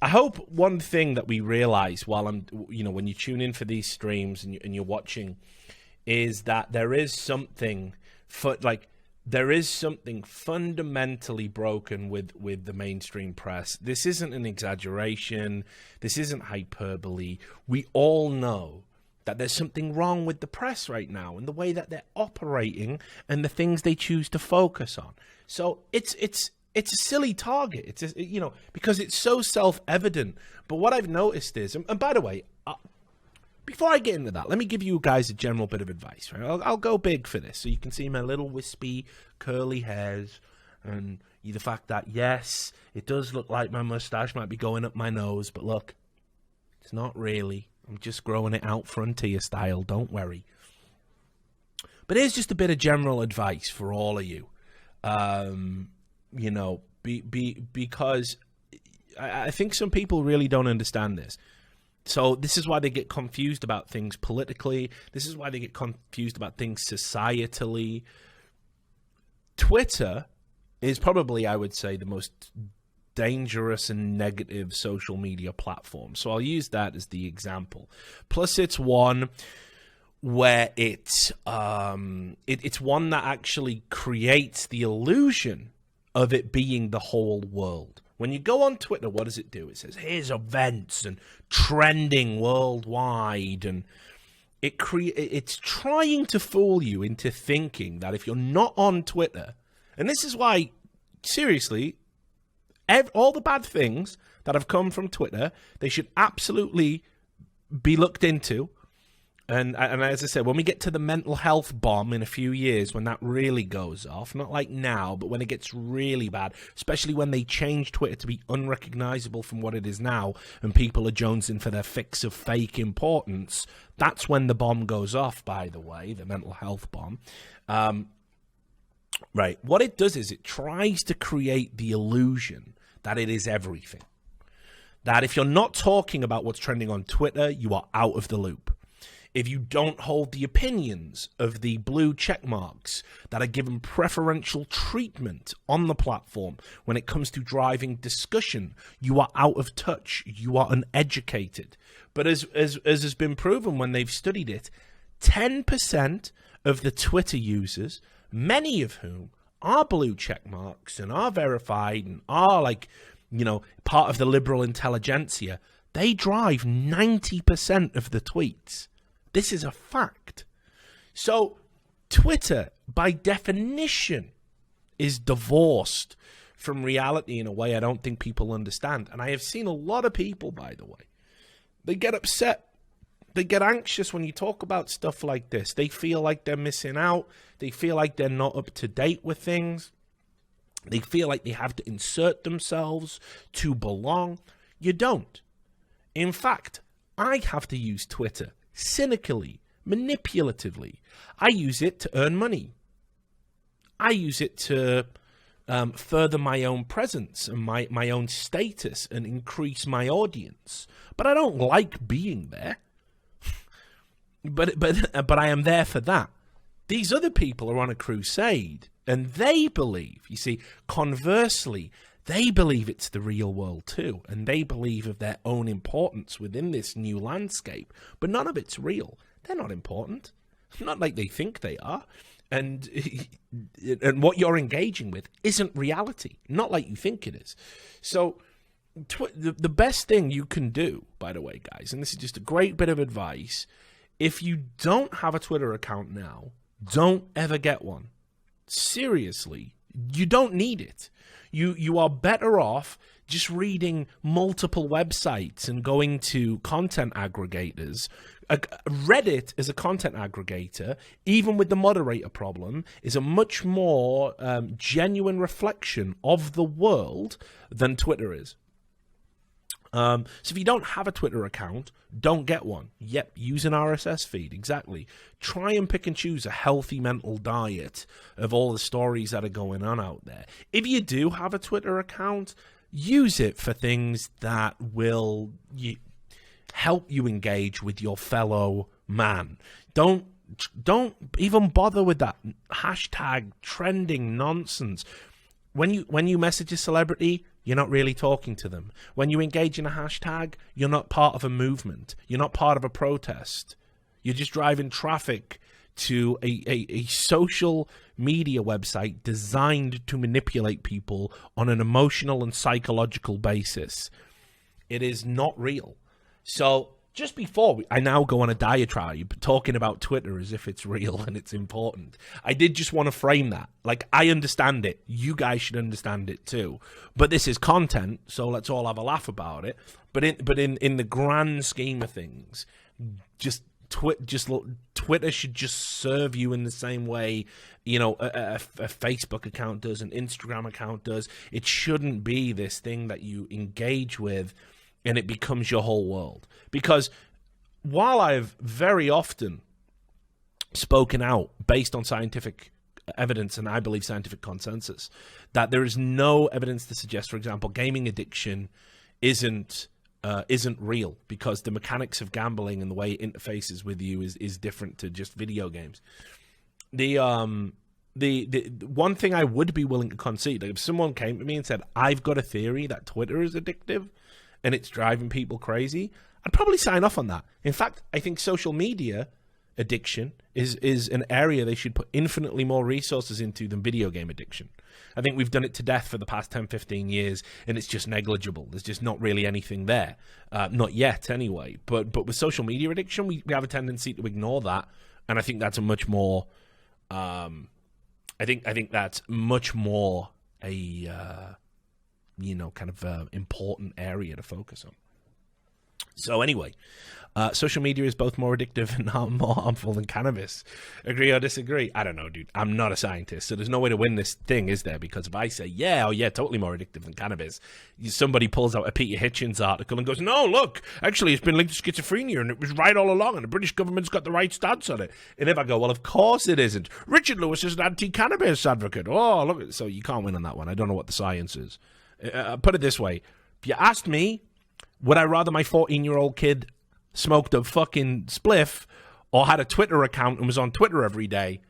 I hope one thing that we realize while when you tune in for these streams and you're watching, is that there is something there is something fundamentally broken with the mainstream press. This isn't an exaggeration. This isn't hyperbole. We all know that there's something wrong with the press right now and the way that they're operating and the things they choose to focus on. So it's a silly target. It's because it's so self-evident. But what I've noticed is, and by the way, before I get into that, let me give you guys a general bit of advice. Right? I'll go big for this, so you can see my little wispy, curly hairs, and the fact that, yes, it does look like my mustache might be going up my nose, but look, it's not really. I'm just growing it out frontier style, don't worry. But here's just a bit of general advice for all of you. Because I think some people really don't understand this. So this is why they get confused about things politically. This is why they get confused about things societally. Twitter is probably, I would say, the most dangerous and negative social media platform. So I'll use that as the example. Plus, it's one where it's one that actually creates the illusion of it being the whole world. When you go on Twitter, what does it do? It says, here's events and trending worldwide, and it's trying to fool you into thinking that if you're not on Twitter, and this is why, seriously, all the bad things that have come from Twitter, they should absolutely be looked into. And as I said, when we get to the mental health bomb in a few years, when that really goes off, not like now, but when it gets really bad, especially when they change Twitter to be unrecognizable from what it is now, and people are jonesing for their fix of fake importance, that's when the bomb goes off, by the way, the mental health bomb. Right. What it does is it tries to create the illusion that it is everything. That if you're not talking about what's trending on Twitter, you are out of the loop. If you don't hold the opinions of the blue check marks that are given preferential treatment on the platform when it comes to driving discussion, you are out of touch. You are uneducated. But as has been proven when they've studied it, 10% of the Twitter users, many of whom are blue check marks and are verified and are part of the liberal intelligentsia, they drive 90% of the tweets. This is a fact. So Twitter, by definition, is divorced from reality in a way I don't think people understand. And I have seen a lot of people, by the way, they get upset. They get anxious when you talk about stuff like this. They feel like they're missing out. They feel like they're not up to date with things. They feel like they have to insert themselves to belong. You don't. In fact, I have to use Twitter cynically, manipulatively. I use it to earn money. I use it to further my own presence and my own status and increase my audience. But I don't like being there. But I am there for that. These other people are on a crusade, and they believe, you see, conversely, they believe it's the real world too, and they believe of their own importance within this new landscape, but none of it's real. They're not important. Not like they think they are. And what you're engaging with isn't reality, not like you think it is. So the best thing you can do, by the way, guys, and this is just a great bit of advice, if you don't have a Twitter account now, don't ever get one. Seriously, you don't need it. You are better off just reading multiple websites and going to content aggregators. Reddit as a content aggregator, even with the moderator problem, is a much more genuine reflection of the world than Twitter is. So if you don't have a Twitter account, don't get one. Yep, use an RSS feed, exactly. Try and pick and choose a healthy mental diet of all the stories that are going on out there. If you do have a Twitter account, use it for things that will help you engage with your fellow man. Don't even bother with that hashtag trending nonsense. when you message a celebrity, you're not really talking to them. When you engage in a hashtag, you're not part of a movement. You're not part of a protest. You're just driving traffic to a social media website designed to manipulate people on an emotional and psychological basis. It is not real. So just before I now go on a diatribe talking about Twitter as if it's real and it's important, I did just want to frame that. Like, I understand it. You guys should understand it too. But this is content, so let's all have a laugh about it. But in the grand scheme of things, Twitter should just serve you in the same way, you know, a Facebook account does, an Instagram account does. It shouldn't be this thing that you engage with and it becomes your whole world. Because while I've very often spoken out based on scientific evidence and I believe scientific consensus that there is no evidence to suggest, for example, gaming addiction isn't real, because the mechanics of gambling and the way it interfaces with you is different to just video games. The one thing I would be willing to concede, like if someone came to me and said, I've got a theory that Twitter is addictive and it's driving people crazy, I'd probably sign off on that. In fact, I think social media addiction is an area they should put infinitely more resources into than video game addiction. I think we've done it to death for the past 10, 15 years, and it's just negligible. There's just not really anything there. Not yet, anyway. But with social media addiction, we have a tendency to ignore that, and I think that's a much more... I think that's much more a important area to focus on. So anyway, social media is both more addictive and more harmful than cannabis. Agree or disagree? I don't know, dude. I'm not a scientist, so there's no way to win this thing, is there? Because if I say, totally more addictive than cannabis, somebody pulls out a Peter Hitchens article and goes, no, look, actually it's been linked to schizophrenia and it was right all along and the British government's got the right stance on it. And if I go, well, of course it isn't. Richard Lewis is an anti-cannabis advocate. Oh, look. So you can't win on that one. I don't know what the science is. Put it this way. If you asked me, would I rather my 14-year-old kid smoked a fucking spliff or had a Twitter account and was on Twitter every day?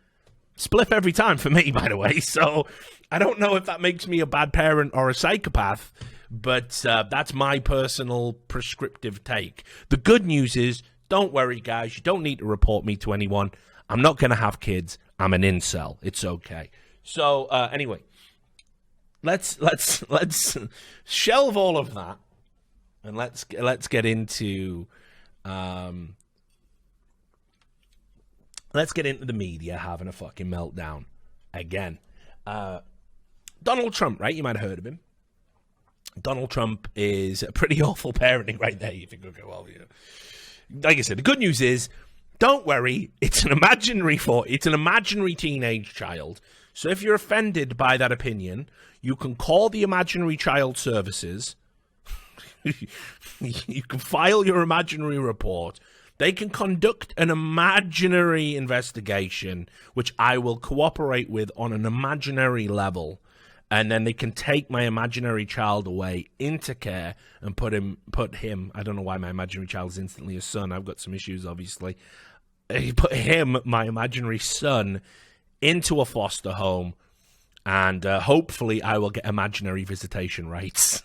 Spliff every time for me, by the way. So I don't know if that makes me a bad parent or a psychopath, but that's my personal prescriptive take. The good news is, don't worry, guys. You don't need to report me to anyone. I'm not going to have kids. I'm an incel. It's okay. So anyway, let's shelve all of that. And let's get into the media having a fucking meltdown again. Donald Trump, right? You might have heard of him. Donald Trump is a pretty awful parenting right there. You think, okay, well, you know. Like I said, the good news is, don't worry. It's an imaginary teenage child. So if you're offended by that opinion, you can call the imaginary child services. You can file your imaginary report. They can conduct an imaginary investigation, which I will cooperate with on an imaginary level, and then they can take my imaginary child away into care and put him. I don't know why my imaginary child is instantly a son. I've got some issues, obviously. Put him, my imaginary son, into a foster home. And hopefully I will get imaginary visitation rights.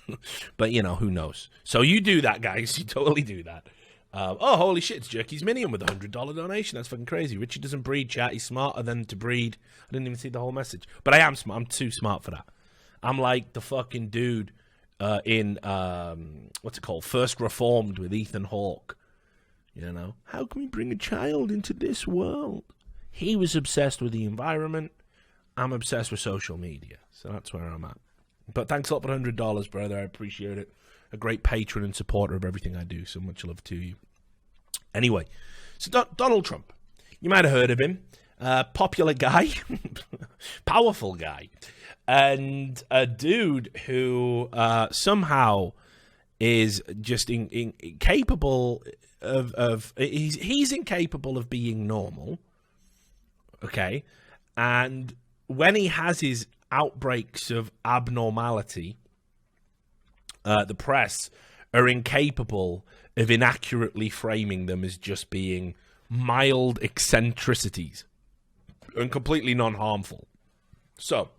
But, you know, who knows? So you do that, guys. You totally do that. Oh, holy shit, it's Jerky's Minion with a $100 donation. That's fucking crazy. Richie doesn't breed, chat. He's smarter than to breed. I didn't even see the whole message. But I am smart. I'm too smart for that. I'm like the fucking dude in, what's it called? First Reformed with Ethan Hawke. You know? How can we bring a child into this world? He was obsessed with the environment. I'm obsessed with social media, so that's where I'm at. But thanks a lot for $100, brother. I appreciate it. A great patron and supporter of everything I do, so much love to you. Anyway, so Donald Trump. You might have heard of him. Popular guy. Powerful guy. And a dude who somehow is just incapable of... He's incapable of being normal. Okay? And... when he has his outbreaks of abnormality, the press are incapable of inaccurately framing them as just being mild eccentricities and completely non-harmful. So,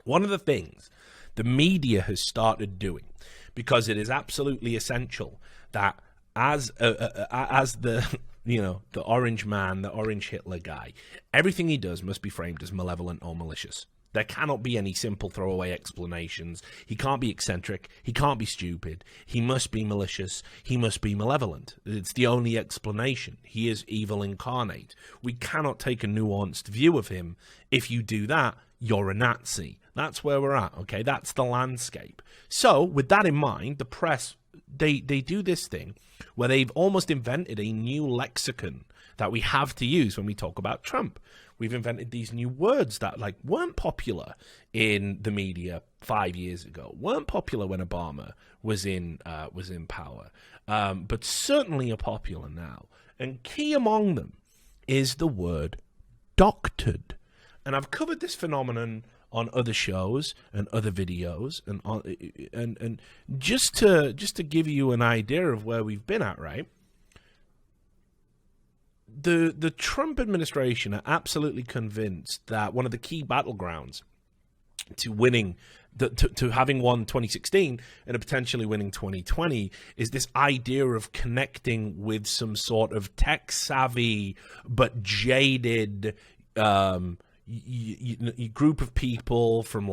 One of the things the media has started doing, because it is absolutely essential that as the the orange man, the orange Hitler guy, everything he does must be framed as malevolent or malicious. There cannot be any simple throwaway explanations. He can't be eccentric. He can't be stupid. He must be malicious. He must be malevolent. It's the only explanation. He is evil incarnate. We cannot take a nuanced view of him. If you do that, you're a Nazi. That's where we're at, okay? That's the landscape. So, with that in mind, the press, they do this thing where they've almost invented a new lexicon that we have to use when we talk about Trump. We've invented these new words that weren't popular in the media 5 years ago, weren't popular when Obama was in power, but certainly are popular now. And key among them is the word doctored. And I've covered this phenomenon on other shows and other videos, and just to give you an idea of where we've been at, right? The Trump administration are absolutely convinced that one of the key battlegrounds to winning, to having won 2016 and potentially winning 2020 is this idea of connecting with some sort of tech-savvy but jaded group of people from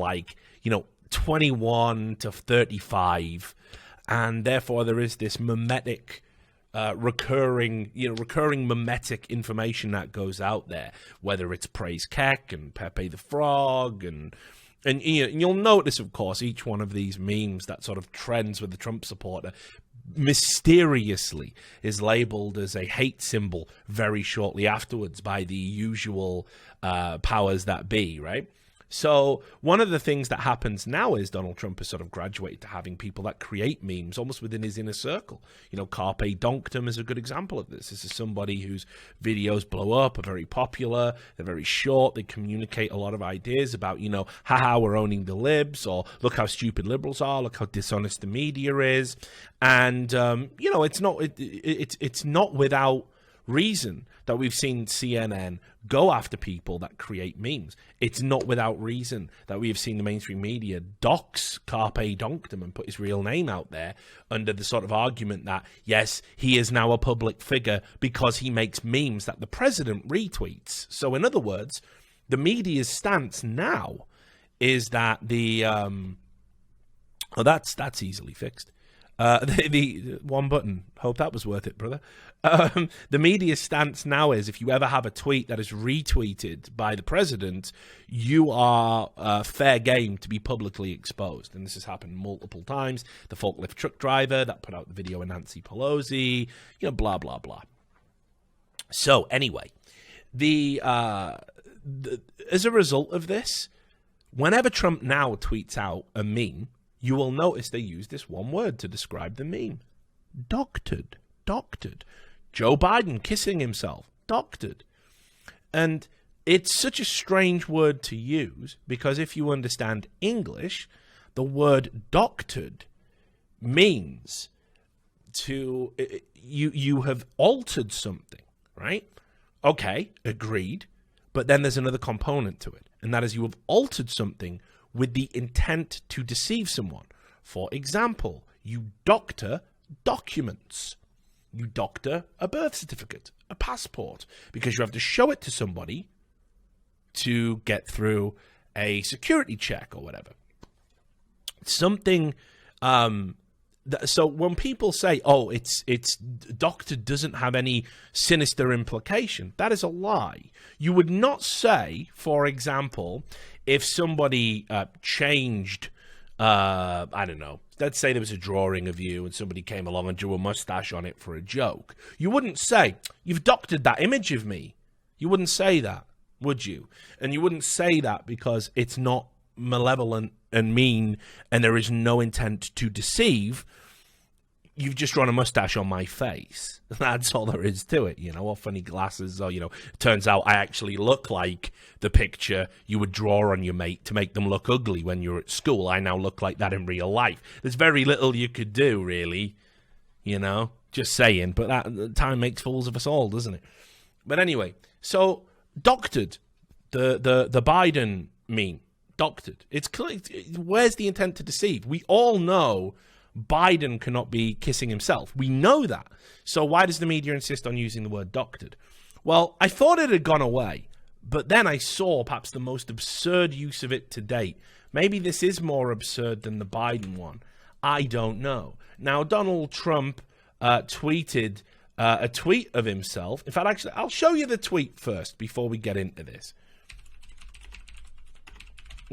21 to 35, and therefore there is this mimetic recurring mimetic information that goes out there, whether it's Praise Keck and Pepe the Frog, and you'll notice, of course, each one of these memes that sort of trends with the Trump supporter mysteriously is labeled as a hate symbol very shortly afterwards by the usual powers that be, right? So one of the things that happens now is Donald Trump has sort of graduated to having people that create memes almost within his inner circle. Carpe Donctum is a good example of this. This is somebody whose videos blow up, are very popular, they're very short, they communicate a lot of ideas about, haha, we're owning the libs, or look how stupid liberals are, look how dishonest the media is. And, it's not without reason that we've seen CNN go after people that create memes. It's not without reason that we have seen the mainstream media dox Carpe Donctum and put his real name out there under the sort of argument that, yes, he is now a public figure because he makes memes that the president retweets. So in other words, the media's stance now is that that's easily fixed. The one button. Hope that was worth it, brother. The media stance now is if you ever have a tweet that is retweeted by the president, you are fair game to be publicly exposed. And this has happened multiple times. The forklift truck driver that put out the video of Nancy Pelosi, blah, blah, blah. So anyway, as a result of this, whenever Trump now tweets out a meme, you will notice they use this one word to describe the meme. Doctored. Doctored. Joe Biden kissing himself. Doctored. And it's such a strange word to use because if you understand English, the word doctored means you have altered something, right? Okay, agreed. But then there's another component to it, and that is you have altered something with the intent to deceive someone. For example, you doctor documents. You doctor a birth certificate, a passport, because you have to show it to somebody to get through a security check or whatever. Something, so when people say, oh, it's doctored doesn't have any sinister implication, that is a lie. You would not say, for example, if somebody changed, I don't know, let's say there was a drawing of you and somebody came along and drew a mustache on it for a joke. You wouldn't say, you've doctored that image of me. You wouldn't say that, would you? And you wouldn't say that because it's not malevolent and mean and there is no intent to deceive. You've just drawn a mustache on my face. That's all there is to it, or funny glasses, or, turns out I actually look like the picture you would draw on your mate to make them look ugly when you're at school. I now look like that in real life. There's very little you could do, really, just saying, but that time makes fools of us all, doesn't it? But anyway, so doctored, the Biden meme, doctored. It's clear. Where's the intent to deceive? We all know Biden cannot be kissing himself. We know that. So why does the media insist on using the word doctored? Well, I thought it had gone away, but then I saw perhaps the most absurd use of it to date. Maybe this is more absurd than the Biden one. I don't know. Now, Donald Trump tweeted a tweet of himself. In fact, actually, I'll show you the tweet first before we get into this.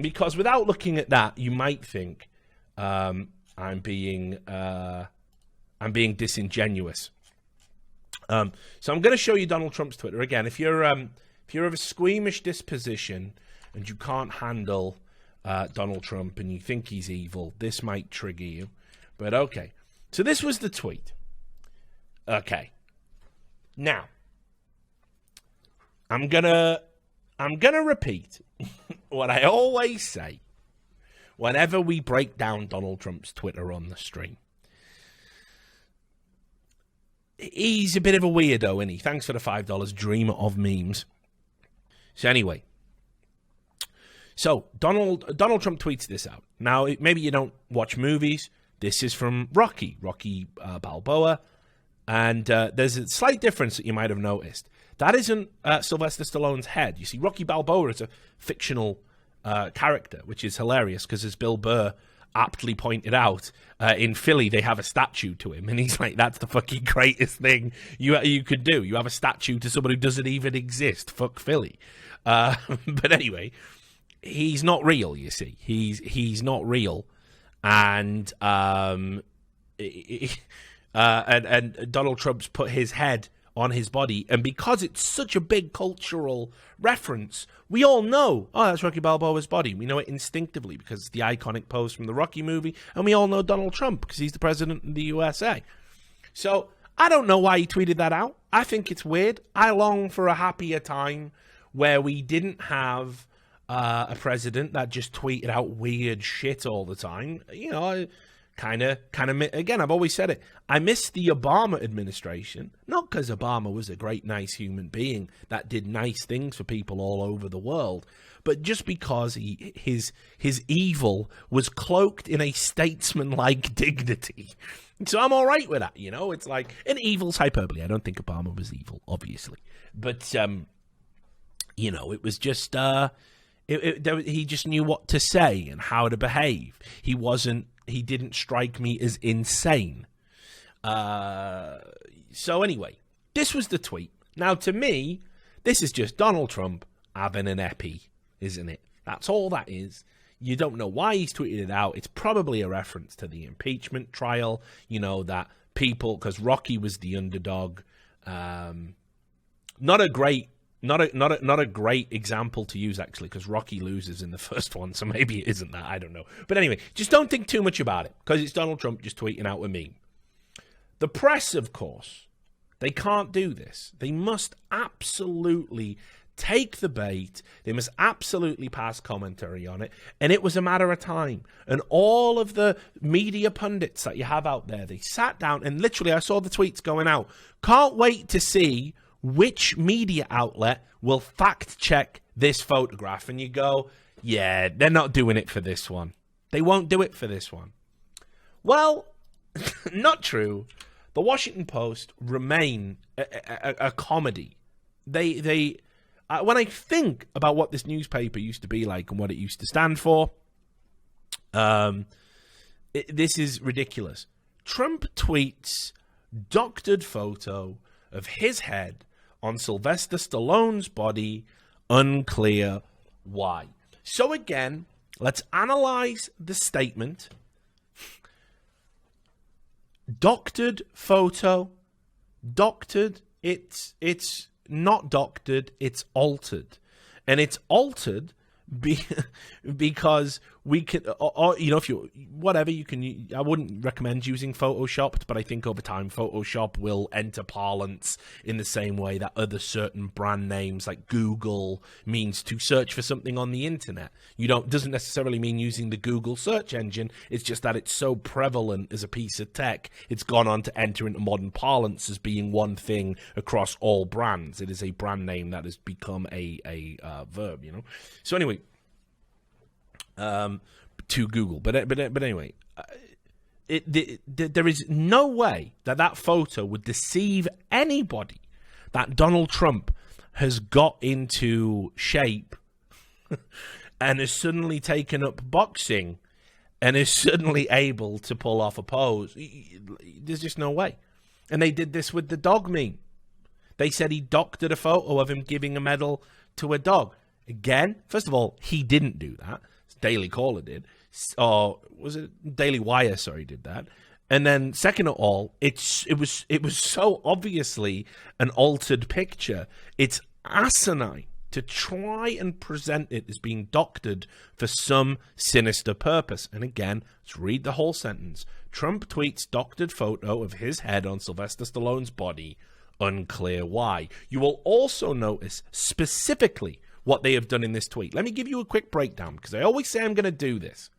Because without looking at that, you might think I'm being disingenuous. So I'm going to show you Donald Trump's Twitter again. If you're of a squeamish disposition and you can't handle Donald Trump and you think he's evil, this might trigger you. But okay, so this was the tweet. Okay, now I'm gonna repeat what I always say whenever we break down Donald Trump's Twitter on the stream. He's a bit of a weirdo, isn't he? Thanks for the $5, dreamer of memes. So anyway, so Donald Trump tweets this out. Now, maybe you don't watch movies. This is from Rocky Balboa. And there's a slight difference that you might have noticed. That isn't Sylvester Stallone's head. You see, Rocky Balboa is a fictional character, which is hilarious because, as Bill Burr aptly pointed out, in Philly, they have a statue to him. And he's like, that's the fucking greatest thing you could do. You have a statue to someone who doesn't even exist. Fuck Philly. But anyway, he's not real, you see. He's not real. And and Donald Trump's put his head on his body, and because it's such a big cultural reference, we all know, oh, that's Rocky Balboa's body. We know it instinctively because it's the iconic pose from the Rocky movie, and we all know Donald Trump because he's the president of the USA. So I don't know why he tweeted that out. I think it's weird. I long for a happier time where we didn't have a president that just tweeted out weird shit all the time. You know, kind of, again, I've always said it. I miss the Obama administration, not because Obama was a great, nice human being that did nice things for people all over the world, but just because his evil was cloaked in a statesman-like dignity. So I'm all right with that, you know? It's like, an evil's hyperbole. I don't think Obama was evil, obviously. But, you know, it was just, he just knew what to say and how to behave. He didn't strike me as insane. So anyway, this was the tweet. Now, to me, this is just Donald Trump having an epi, isn't it? That's all that is. You don't know why he's tweeted it out. It's probably a reference to the impeachment trial. You know, that people, because Rocky was the underdog. Not a great example to use, actually, because Rocky loses in the first one, so maybe it isn't that. I don't know. But anyway, just don't think too much about it, because it's Donald Trump just tweeting out a meme. The press, of course, they can't do this. They must absolutely take the bait. They must absolutely pass commentary on it. And it was a matter of time. And all of the media pundits that you have out there, they sat down and literally, I saw the tweets going out. Can't wait to see which media outlet will fact check this photograph. And you go, yeah, they're not doing it for this one. They won't do it for this one. Well, not true. The Washington Post remain a comedy. They when I think about what this newspaper used to be like and what it used to stand for, this is ridiculous. Trump tweets doctored photo of his head on Sylvester Stallone's body, unclear why. So again, let's analyze the statement. Doctored photo, doctored, it's not doctored, it's altered. And it's altered because we could, or, you know, if you, whatever you can, I wouldn't recommend using Photoshopped, but I think over time Photoshop will enter parlance in the same way that other certain brand names like Google means to search for something on the internet. Doesn't necessarily mean using the Google search engine. It's just that it's so prevalent as a piece of tech, it's gone on to enter into modern parlance as being one thing across all brands. It is a brand name that has become a verb, you know? So anyway, to Google. But anyway, there is no way that photo would deceive anybody that Donald Trump has got into shape and has suddenly taken up boxing and is suddenly able to pull off a pose. There's just no way. And they did this with the dog meme. They said he doctored a photo of him giving a medal to a dog. Again, first of all, he didn't do that. Daily Caller did. Or was it Daily Wire, sorry, did that. And then second of all, it was so obviously an altered picture. It's asinine to try and present it as being doctored for some sinister purpose. And again, let's read the whole sentence. Trump tweets doctored photo of his head on Sylvester Stallone's body. Unclear why. You will also notice specifically what they have done in this tweet. Let me give you a quick breakdown, because I always say I'm going to do this.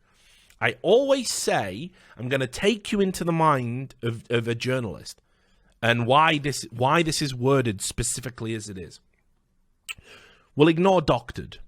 I always say I'm going to take you into the mind of a journalist and why this is worded specifically as it is. We'll ignore doctored.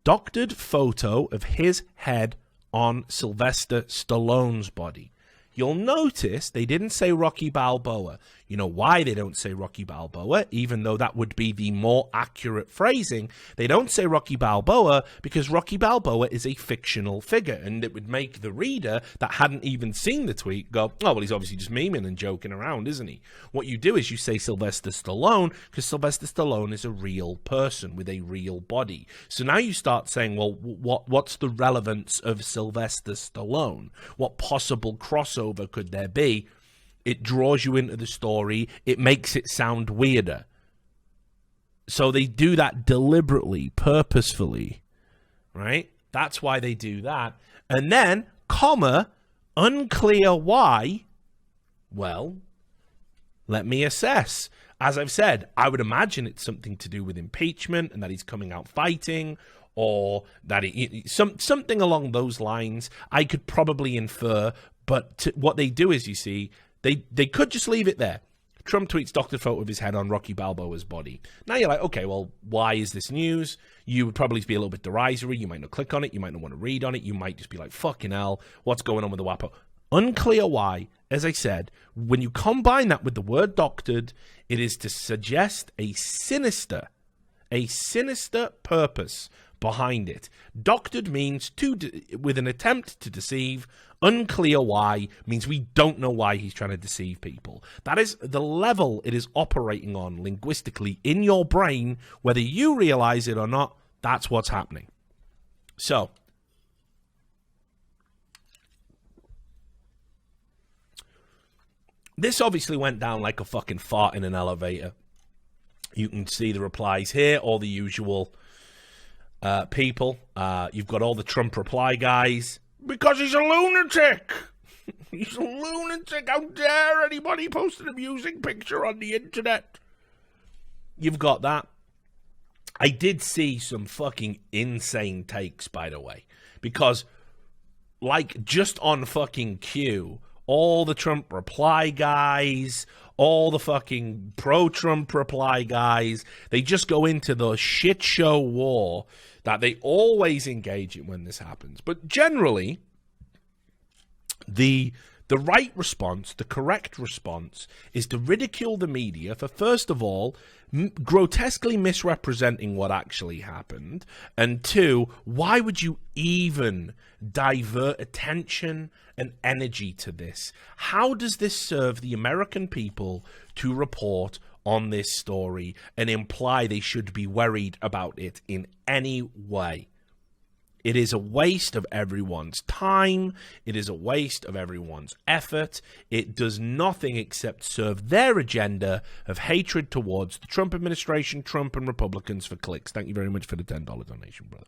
Doctored photo of his head on Sylvester Stallone's body. You'll notice they didn't say Rocky Balboa. You know why they don't say Rocky Balboa, even though that would be the more accurate phrasing. They don't say Rocky Balboa because Rocky Balboa is a fictional figure, and it would make the reader that hadn't even seen the tweet go, oh, well, he's obviously just memeing and joking around, isn't he? What you do is you say Sylvester Stallone because Sylvester Stallone is a real person with a real body. So now you start saying, well, what's the relevance of Sylvester Stallone? What possible crossover could there be? It draws you into the story. It makes it sound weirder. So they do that deliberately, purposefully, right? That's why they do that. And then, comma, unclear why. Well, let me assess. As I've said, I would imagine it's something to do with impeachment and that he's coming out fighting, or that something along those lines. I could probably infer, but what they do is, you see, They could just leave it there. Trump tweets doctored photo of his head on Rocky Balboa's body. Now you're like, okay, well, why is this news? You would probably be a little bit derisory. You might not click on it. You might not want to read on it. You might just be like, fucking hell, what's going on with the WAPO? Unclear why. As I said, when you combine that with the word doctored, it is to suggest a sinister purpose behind it. Doctored means with an attempt to deceive. Unclear why means we don't know why he's trying to deceive people. That is the level it is operating on linguistically in your brain, whether you realize it or not. That's what's happening. So, this obviously went down like a fucking fart in an elevator. You can see the replies here, all the usual people. You've got all the Trump reply guys. Because he's a lunatic. He's a lunatic. How dare anybody post an amusing picture on the internet? You've got that. I did see some fucking insane takes, by the way. Because, like, just on fucking cue, all the Trump reply guys, all the fucking pro-Trump reply guys, they just go into the shit show war that they always engage in when this happens. But generally, the right response, the correct response, is to ridicule the media for, first of all, grotesquely misrepresenting what actually happened, and two, why would you even divert attention and energy to this? How does this serve the American people to report on this story and imply they should be worried about it in any way? It is a waste of everyone's time. It is a waste of everyone's effort. It does nothing except serve their agenda of hatred towards the Trump administration, Trump and Republicans for clicks. Thank you very much for the $10 donation, brother.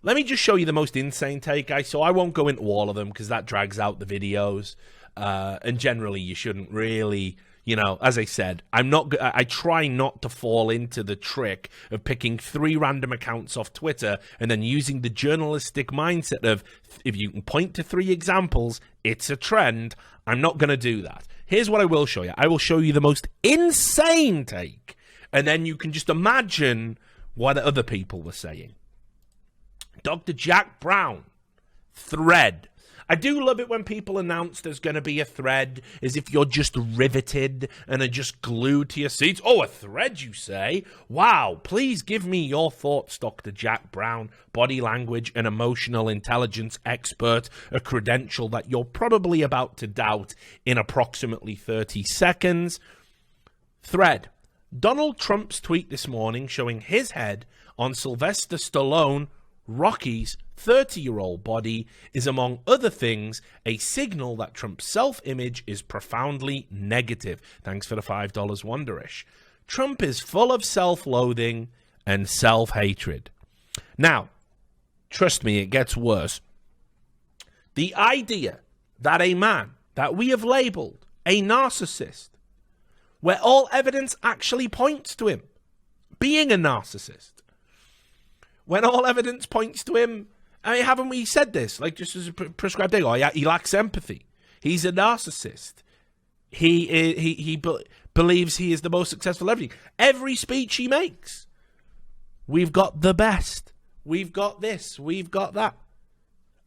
Let me just show you the most insane take, guys. So I won't go into all of them because that drags out the videos. And generally, you shouldn't really... You know, as I said, I try not to fall into the trick of picking 3 random accounts off Twitter and then using the journalistic mindset of, if you can point to 3 examples, it's a trend. I'm not going to do that. Here's what I will show you. I will show you the most insane take, and then you can just imagine what other people were saying. Dr. Jack Brown, thread. I do love it when people announce there's going to be a thread, as if you're just riveted and are just glued to your seats. Oh, a thread, you say? Wow, please give me your thoughts, Dr. Jack Brown, body language and emotional intelligence expert, a credential that you're probably about to doubt in approximately 30 seconds. Thread. Donald Trump's tweet this morning showing his head on Sylvester Stallone, Rocky's 30-year-old body, is, among other things, a signal that Trump's self-image is profoundly negative. Thanks for the $5 Wonderish. Trump is full of self-loathing and self-hatred. Now, trust me, it gets worse. The idea that a man that we have labeled a narcissist, where all evidence actually points to him being a narcissist, when all evidence points to him, I mean, haven't we said this? Like, just as a prescribed thing. Oh, yeah, he lacks empathy. He's a narcissist. He believes he is the most successful everything. Every speech he makes, we've got the best. We've got this. We've got that.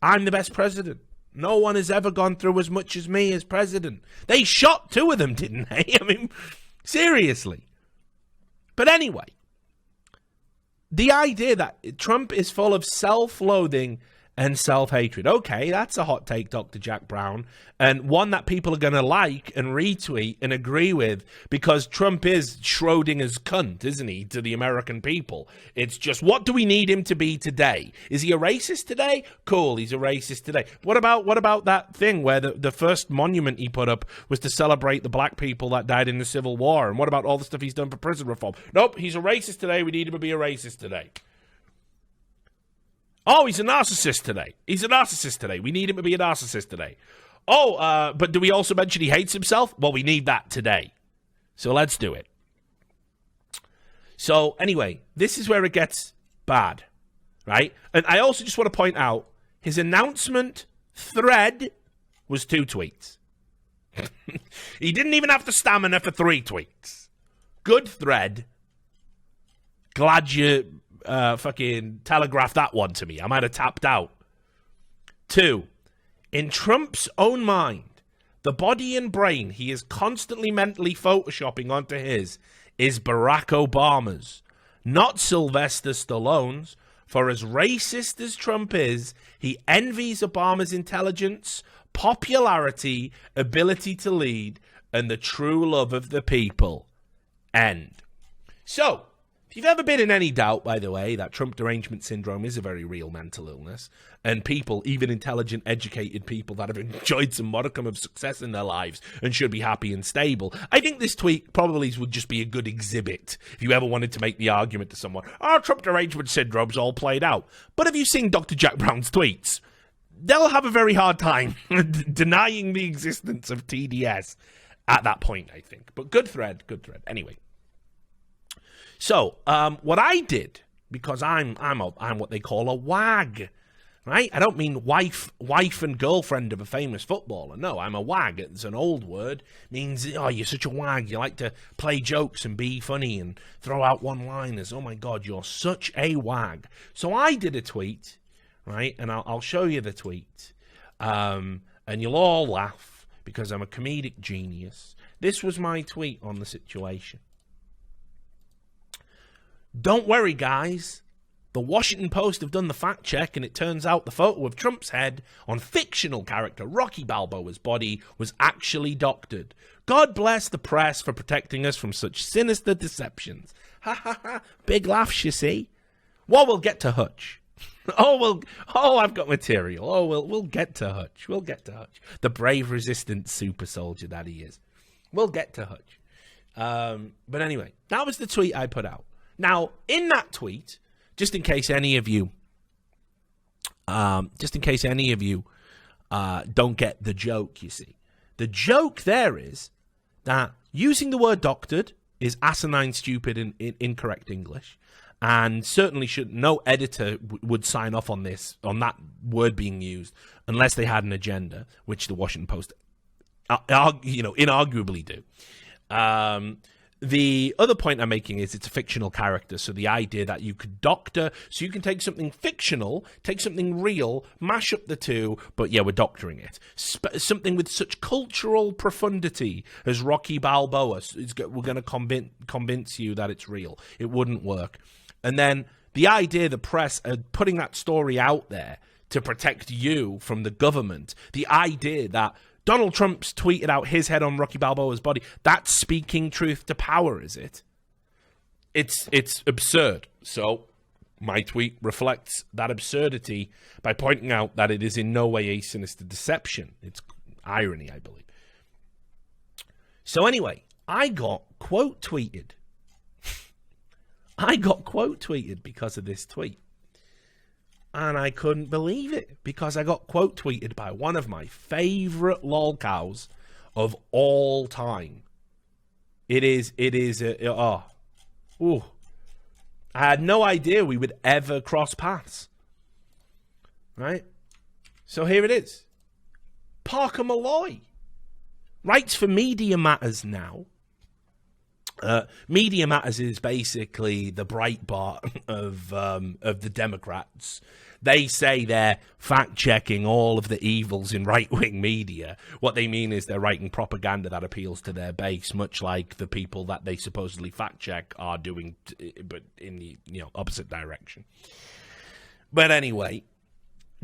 I'm the best president. No one has ever gone through as much as me as president. They shot 2 of them, didn't they? I mean, seriously. But anyway, the idea that Trump is full of self-loathing and self-hatred. Okay, that's a hot take, Dr. Jack Brown, and one that people are going to like and retweet and agree with, because Trump is Schrodinger's cunt, isn't he, to the American people? It's just, what do we need him to be today? Is he a racist today? Cool, he's a racist today. What about that thing where the first monument he put up was to celebrate the black people that died in the Civil War? And what about all the stuff he's done for prison reform? Nope, he's a racist today. We need him to be a racist today. Oh, he's a narcissist today. He's a narcissist today. We need him to be a narcissist today. Oh, but do we also mention he hates himself? Well, we need that today. So let's do it. So anyway, this is where it gets bad, right? And I also just want to point out, his announcement thread was 2 tweets. He didn't even have the stamina for 3 tweets. Good thread. Glad you fucking telegraphed that one to me. I might have tapped out. 2, in Trump's own mind, the body and brain he is constantly mentally photoshopping onto his is Barack Obama's, not Sylvester Stallone's. For as racist as Trump is, he envies Obama's intelligence, popularity, ability to lead, and the true love of the people. End. So, if you've ever been in any doubt, by the way, that Trump derangement syndrome is a very real mental illness, and people, even intelligent, educated people that have enjoyed some modicum of success in their lives and should be happy and stable, I think this tweet probably would just be a good exhibit if you ever wanted to make the argument to someone, oh, Trump derangement syndrome's all played out. But if you've seen Dr. Jack Brown's tweets, they'll have a very hard time denying the existence of TDS at that point, I think. But good thread. Anyway. So, what I did, because I'm what they call a wag, right? I don't mean wife and girlfriend of a famous footballer. No, I'm a wag. It's an old word. It means, oh, you're such a wag. You like to play jokes and be funny and throw out one-liners. Oh, my God, you're such a wag. So I did a tweet, right? And I'll show you the tweet. And you'll all laugh because I'm a comedic genius. This was my tweet on the situation. Don't worry, guys. The Washington Post have done the fact check, and it turns out the photo of Trump's head on fictional character Rocky Balboa's body was actually doctored. God bless the press for protecting us from such sinister deceptions. Ha ha ha. Big laughs, you see. Well, we'll get to Hutch. I've got material. We'll get to Hutch. The brave, resistant super soldier that he is. We'll get to Hutch. But anyway, that was the tweet I put out. Now, in that tweet, just in case any of you don't get the joke, you see, the joke there is that using the word doctored is asinine, stupid, and incorrect English, and certainly no editor would sign off on that word being used unless they had an agenda, which the Washington Post, inarguably do. The other point I'm making is it's a fictional character, so the idea that you could doctor, so you can take something fictional, take something real, mash up the two, but yeah, we're doctoring it. Something with such cultural profundity as Rocky Balboa, we're going to convince you that it's real. It wouldn't work. And then the idea the press are putting that story out there to protect you from the government, the idea that Donald Trump's tweeted out his head on Rocky Balboa's body. That's speaking truth to power, is it? It's absurd. So my tweet reflects that absurdity by pointing out that it is in no way a sinister deception. It's irony, I believe. So anyway, I got quote tweeted. I got quote tweeted because of this tweet. And I couldn't believe it because I got quote tweeted by one of my favorite lolcows of all time. I had no idea we would ever cross paths. Right? So here it is. Parker Malloy writes for Media Matters now. Media Matters is basically the Breitbart of the Democrats. They say they're fact-checking all of the evils in right-wing media. What they mean is they're writing propaganda that appeals to their base, much like the people that they supposedly fact-check are doing, but in the opposite direction. But anyway,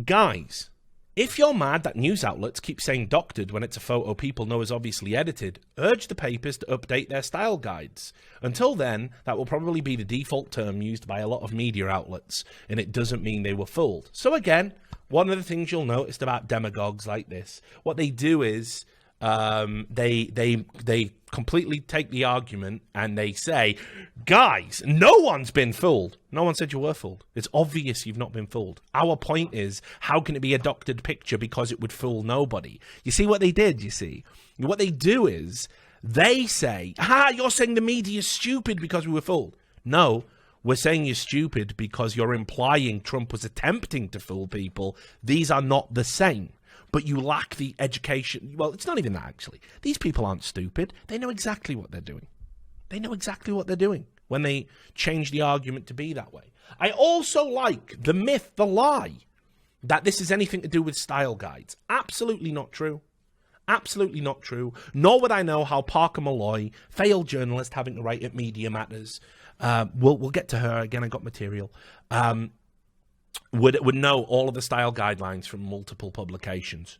guys, if you're mad that news outlets keep saying doctored when it's a photo people know is obviously edited, urge the papers to update their style guides. Until then, that will probably be the default term used by a lot of media outlets, and it doesn't mean they were fooled. So again, one of the things you'll notice about demagogues like this, what they do is they completely take the argument and they say, guys, no one's been fooled. No one said you were fooled. It's obvious you've not been fooled. Our point is, how can it be a doctored picture because it would fool nobody? You see what they did, you see? What they do is, they say, you're saying the media's stupid because we were fooled. No, we're saying you're stupid because you're implying Trump was attempting to fool people. These are not the same. But you lack the education. Well, it's not even that, actually. These people aren't stupid. They know exactly what they're doing. They know exactly what they're doing when they change the argument to be that way. I also like the myth, the lie, that this is anything to do with style guides. Absolutely not true. Absolutely not true. Nor would I know how Parker Malloy, failed journalist having to write at Media Matters, we'll get to her again. I got material. Would know all of the style guidelines from multiple publications.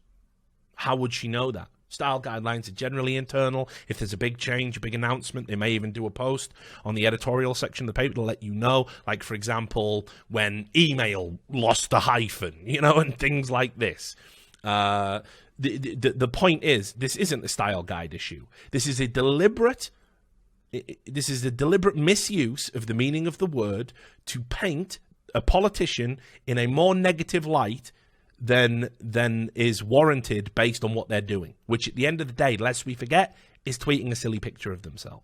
How would she know that? Style guidelines are generally internal. If there's a big change, a big announcement, they may even do a post on the editorial section of the paper to let you know. Like, for example, when email lost a hyphen, and things like this. The point is, this isn't a style guide issue. This is a deliberate misuse of the meaning of the word to paint a politician in a more negative light than is warranted based on what they're doing, which at the end of the day, lest we forget, is tweeting a silly picture of themselves.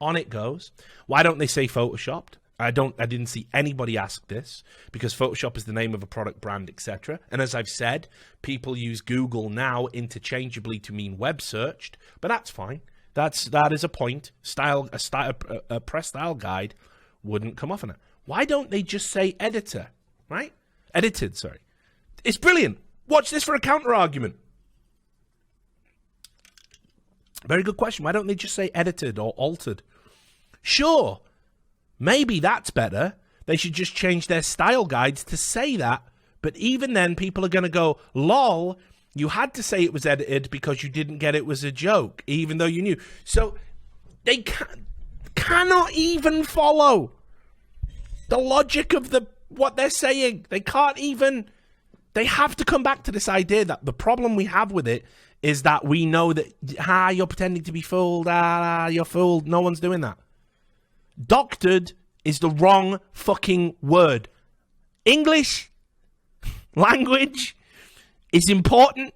On it goes. Why don't they say photoshopped? I didn't see anybody ask this, because Photoshop is the name of a product brand, etc. And as I've said, people use Google now interchangeably to mean web searched, but that's fine. That is a point. A press style guide wouldn't come off on it. Why don't they just say editor, right? Edited, sorry. It's brilliant. Watch this for a counter-argument. Very good question. Why don't they just say edited or altered? Sure, maybe that's better. They should just change their style guides to say that. But even then, people are going to go, lol, you had to say it was edited because you didn't get it was a joke, even though you knew. So they cannot even follow the logic of what they're saying. They can't even. They have to come back to this idea that the problem we have with it is that we know that, you're pretending to be fooled. You're fooled. No one's doing that. Doctored is the wrong fucking word. English language is important.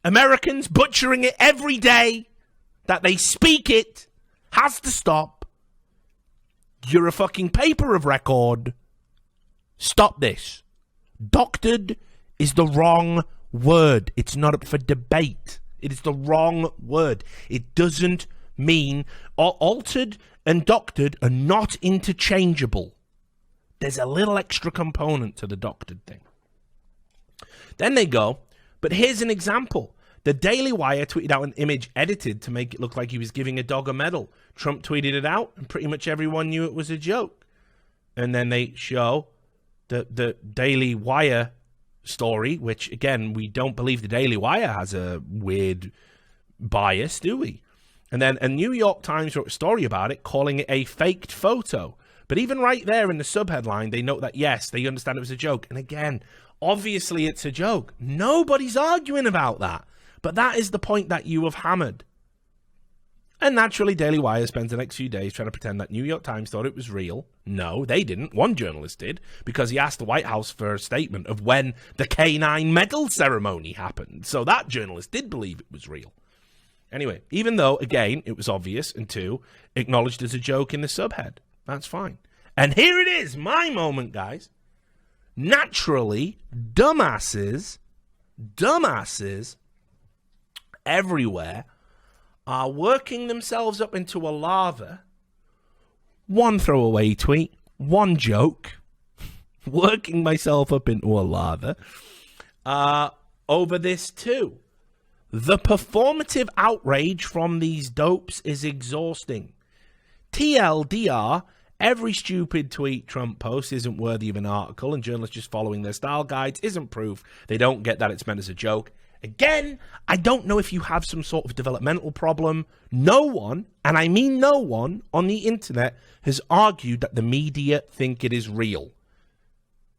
Americans butchering it every day that they speak it has to stop. You're a fucking paper of record. Stop this. Doctored is the wrong word. It's not up for debate. It is the wrong word. It doesn't mean altered and doctored are not interchangeable. There's a little extra component to the doctored thing. Then they go, but here's an example. The Daily Wire tweeted out an image edited to make it look like he was giving a dog a medal. Trump tweeted it out, and pretty much everyone knew it was a joke. And then they show the Daily Wire story, which, again, we don't believe the Daily Wire has a weird bias, do we? And then a New York Times wrote a story about it, calling it a faked photo. But even right there in the subheadline, they note that, yes, they understand it was a joke. And again, obviously it's a joke. Nobody's arguing about that. But that is the point that you have hammered. And naturally, Daily Wire spends the next few days trying to pretend that New York Times thought it was real. No, they didn't. One journalist did, because he asked the White House for a statement of when the K9 medal ceremony happened. So that journalist did believe it was real. Anyway, even though, again, it was obvious, and two, acknowledged as a joke in the subhead. That's fine. And here it is, my moment, guys. Naturally, dumbasses everywhere are working themselves up into a lather. One throwaway tweet, one joke, working myself up into a lather over this too. The performative outrage from these dopes is exhausting. TLDR, every stupid tweet Trump posts isn't worthy of an article, and journalists just following their style guides isn't proof they don't get that it's meant as a joke. Again, I don't know if you have some sort of developmental problem. No one, and I mean no one, on the internet has argued that the media think it is real.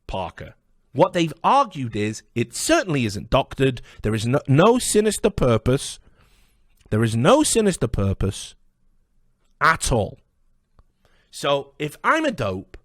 Parker. What they've argued is it certainly isn't doctored. There is no sinister purpose. There is no sinister purpose at all. So if I'm a dope,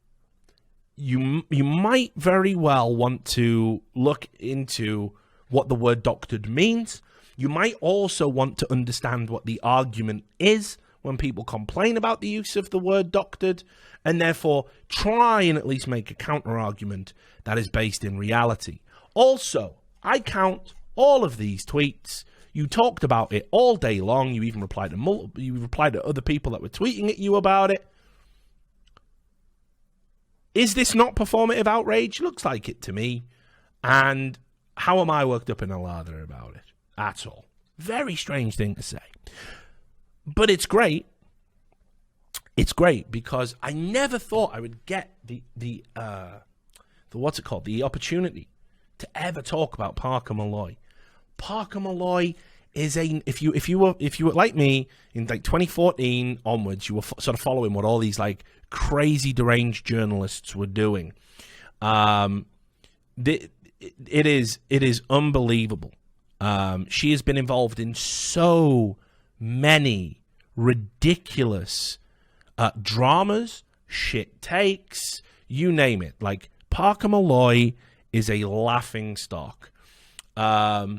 you might very well want to look into what the word doctored means. You might also want to understand what the argument is when people complain about the use of the word doctored, and therefore try and at least make a counter-argument that is based in reality. Also, I count all of these tweets. You talked about it all day long. You even replied to other people that were tweeting at you about it. Is this not performative outrage? Looks like it to me. And how am I worked up in a lather about it? At all. Very strange thing to say. But it's great. It's great because I never thought I would get the what's it called? The opportunity to ever talk about Parker Malloy. Parker Malloy is if you were like me in like 2014 onwards, you were sort of following what all these like crazy deranged journalists were doing. It is unbelievable. She has been involved in so many ridiculous dramas, shit takes, you name it. Like, Parker Malloy is a laughing stock. I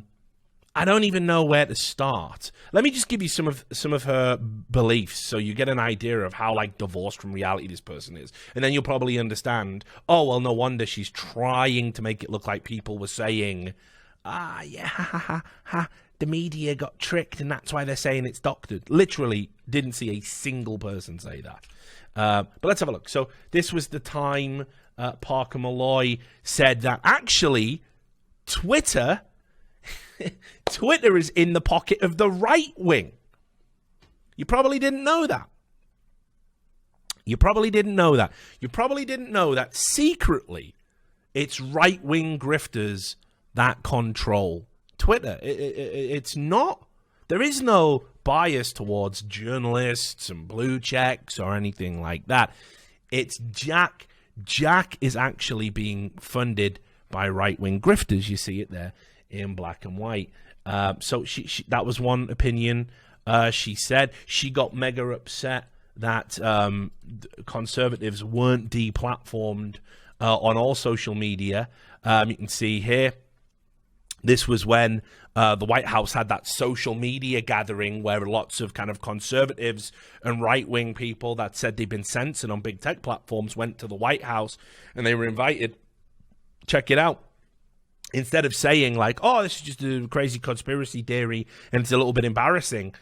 don't even know where to start. Let me just give you some of her beliefs so you get an idea of how, like, divorced from reality this person is. And then you'll probably understand, oh, well, no wonder she's trying to make it look like people were saying, the media got tricked and that's why they're saying it's doctored. Literally didn't see a single person say that. But let's have a look. So this was the time Parker Malloy said that actually Twitter is in the pocket of the right wing. You probably didn't know that. You probably didn't know that secretly it's right-wing grifters that control Twitter. It's not. There is no bias towards journalists and blue checks or anything like that. It's Jack. Jack is actually being funded by right-wing grifters. You see it there in black and white. So she that was one opinion. She said she got mega upset that conservatives weren't deplatformed on all social media. You can see here. This was when the White House had that social media gathering where lots of kind of conservatives and right-wing people that said they'd been censored on big tech platforms went to the White House and they were invited. Check it out. instead of saying like, oh, this is just a crazy conspiracy theory and it's a little bit embarrassing,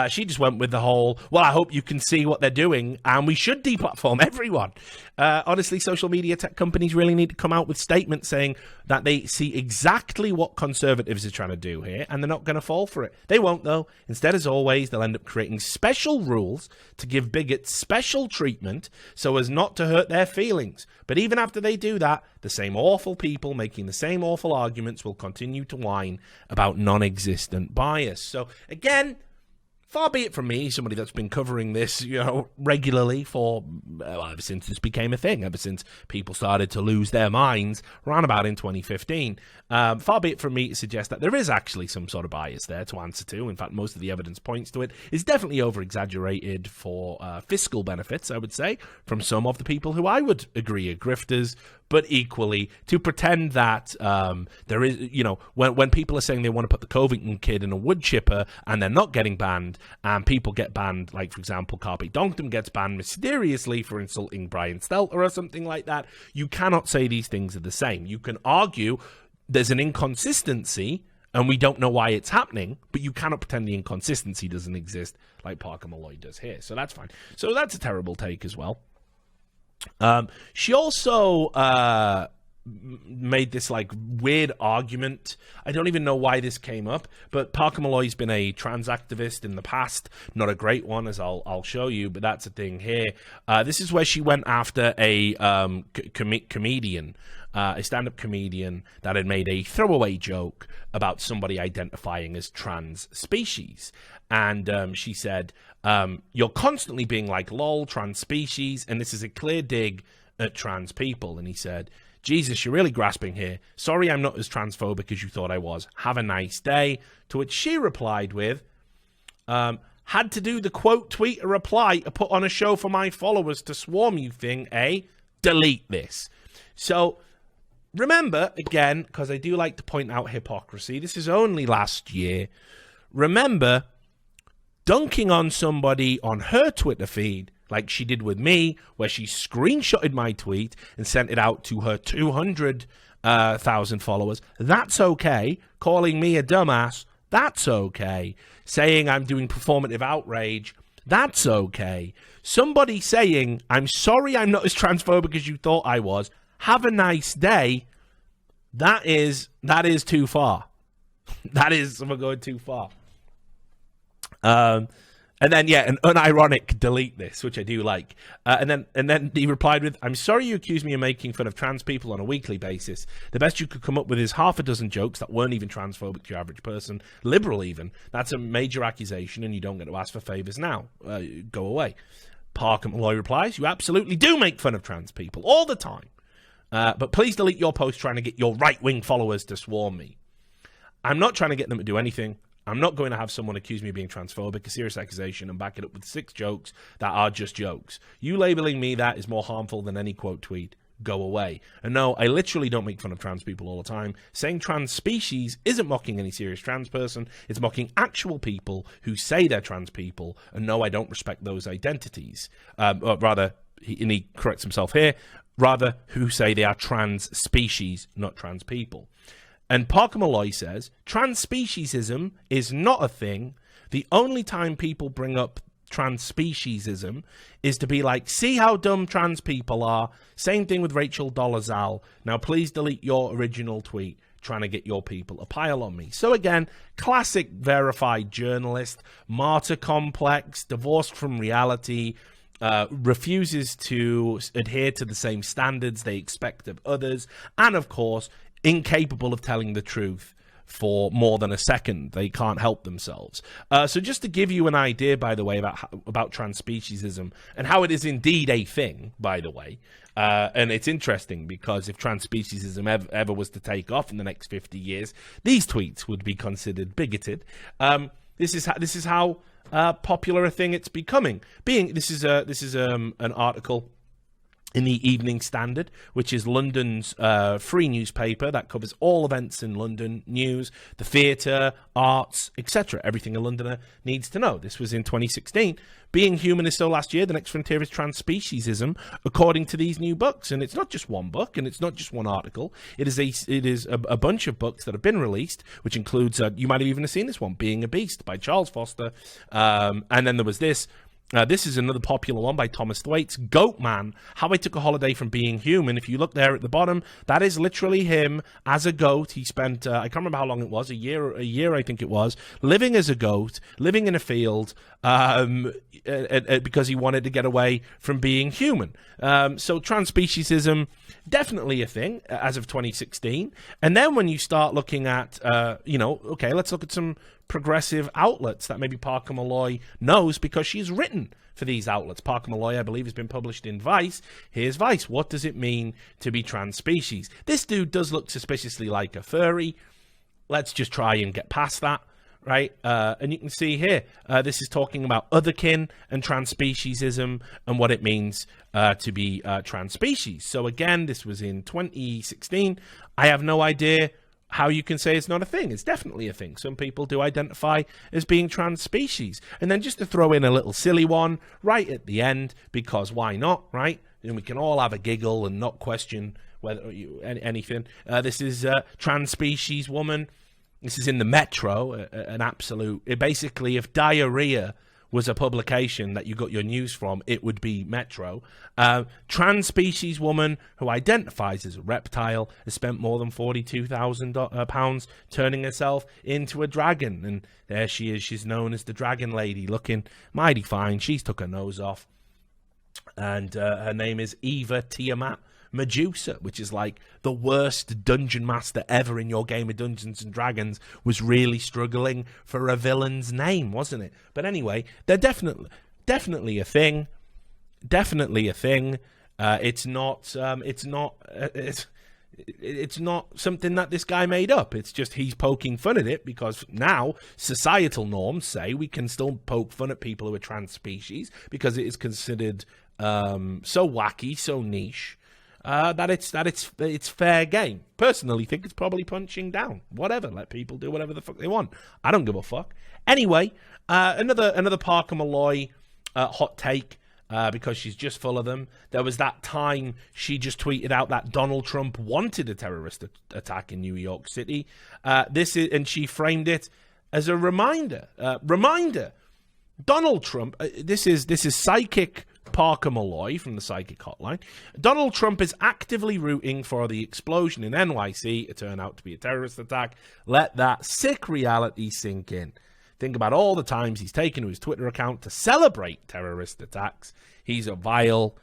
she just went with the whole, well, I hope you can see what they're doing and we should deplatform everyone. Honestly, social media tech companies really need to come out with statements saying that they see exactly what conservatives are trying to do here and they're not going to fall for it. They won't, though. Instead, as always, they'll end up creating special rules to give bigots special treatment so as not to hurt their feelings. But even after they do that, the same awful people making the same awful arguments will continue to whine about non-existent bias. So, again, far be it from me, somebody that's been covering this, regularly for ever since this became a thing, ever since people started to lose their minds around about in 2015. Far be it from me to suggest that there is actually some sort of bias there to answer to. In fact, most of the evidence points to it. It's definitely over-exaggerated for fiscal benefits, I would say, from some of the people who I would agree are grifters. But equally, to pretend that there is, when people are saying they want to put the Covington kid in a wood chipper and they're not getting banned, and people get banned, like, for example, Carpe Donktum gets banned mysteriously for insulting Brian Stelter or something like that, you cannot say these things are the same. You can argue there's an inconsistency and we don't know why it's happening, but you cannot pretend the inconsistency doesn't exist like Parker Malloy does here. So that's fine. So that's a terrible take as well. She also made this like weird argument. I don't even know why this came up, but Parker Malloy's been a trans activist in the past, not a great one, as I'll show you, but that's a thing here. This is where she went after a comedian, a stand-up comedian that had made a throwaway joke about somebody identifying as trans species. And she said, you're constantly being like, lol, trans species, and this is a clear dig at trans people. And he said, Jesus, you're really grasping here. Sorry I'm not as transphobic as you thought I was. Have a nice day. To which she replied with, had to do the quote, tweet, a reply to put on a show for my followers to swarm you thing, eh? Delete this. So remember, again, because I do like to point out hypocrisy, this is only last year. Remember, dunking on somebody on her Twitter feed, like she did with me, where she screenshotted my tweet and sent it out to her 200,000 followers. That's okay. Calling me a dumbass, that's okay. Saying I'm doing performative outrage, that's okay. Somebody saying, I'm sorry I'm not as transphobic as you thought I was, have a nice day, that is too far. That is, we're going too far. And then, an unironic delete this, which I do like. And then he replied with, I'm sorry you accused me of making fun of trans people on a weekly basis. The best you could come up with is half a dozen jokes that weren't even transphobic to your average person, liberal even. That's a major accusation and you don't get to ask for favors now. Go away. Parker Malloy replies, you absolutely do make fun of trans people all the time. But please delete your post trying to get your right-wing followers to swarm me. I'm not trying to get them to do anything. I'm not going to have someone accuse me of being transphobic, a serious accusation, and back it up with 6 jokes that are just jokes. You labeling me that is more harmful than any quote tweet. Go away. And no, I literally don't make fun of trans people all the time. Saying trans species isn't mocking any serious trans person. It's mocking actual people who say they're trans people. And no, I don't respect those identities. Or rather, he corrects himself here, rather who say they are trans species, not trans people. And Parker Malloy says, transspeciesism is not a thing. The only time people bring up transspeciesism is to be like, see how dumb trans people are. Same thing with Rachel Dolezal. Now, please delete your original tweet trying to get your people a pile on me. So again, classic verified journalist, martyr complex, divorced from reality, refuses to adhere to the same standards they expect of others, and of course, incapable of telling the truth for more than a second. They can't help themselves. So just to give you an idea, by the way, about transspeciesism and how it is indeed a thing, by the way, and it's interesting because if transspeciesism ever was to take off in the next 50 years, these tweets would be considered bigoted. This is how popular a thing it's becoming. This is an article in the Evening Standard, which is London's free newspaper that covers all events in London, news, the theatre, arts, etc. Everything a Londoner needs to know. This was in 2016. Being Human is so last year. The next frontier is transspeciesism, according to these new books. And it's not just one book, and it's not just one article. It is a bunch of books that have been released, which includes, you might have even seen this one, Being a Beast by Charles Foster. And then there was this. This is another popular one by Thomas Thwaites, Goat Man, How I Took a Holiday from Being Human. If you look there at the bottom, that is literally him as a goat. He spent, I can't remember how long it was, a year I think it was, living as a goat, living in a field, because he wanted to get away from being human. So transspeciesism, definitely a thing as of 2016. And then when you start looking at, okay, let's look at some progressive outlets that maybe Parker Malloy knows because she's written for these outlets. Parker Malloy, I believe, has been published in Vice. Here's Vice. What does it mean to be transspecies? This dude does look suspiciously like a furry. Let's just try and get past that, right? And you can see here, this is talking about otherkin and transspeciesism and what it means to be transspecies. So again, this was in 2016. I have no idea how you can say it's not a thing. It's definitely a thing. Some people do identify as being transspecies. And then just to throw in a little silly one right at the end, because why not, right? And we can all have a giggle and not question whether anything. This is transspecies woman. This is in the Metro, an absolute... Basically, if diarrhea was a publication that you got your news from, it would be Metro. Transspecies woman who identifies as a reptile has spent more than £42,000 turning herself into a dragon. And there she is. She's known as the Dragon Lady, looking mighty fine. She's took her nose off. And her name is Eva Tiamat Medusa, which is like the worst dungeon master ever in your game of Dungeons and Dragons, was really struggling for a villain's name, wasn't it? But anyway, they're definitely a thing. Definitely a thing. It's not something that this guy made up. It's just he's poking fun at it because now societal norms say we can still poke fun at people who are trans species because it is considered so wacky, so niche. That it's fair game. Personally, think it's probably punching down. Whatever, let people do whatever the fuck they want. I don't give a fuck. Anyway, another Parker Malloy hot take because she's just full of them. There was that time she just tweeted out that Donald Trump wanted a terrorist attack in New York City. And she framed it as a reminder. Donald Trump. This is psychic Parker Malloy from the Psychic Hotline. Donald Trump is actively rooting for the explosion in NYC to turn out to be a terrorist attack. Let that sick reality sink in. Think about all the times he's taken to his Twitter account to celebrate terrorist attacks. He's a vile,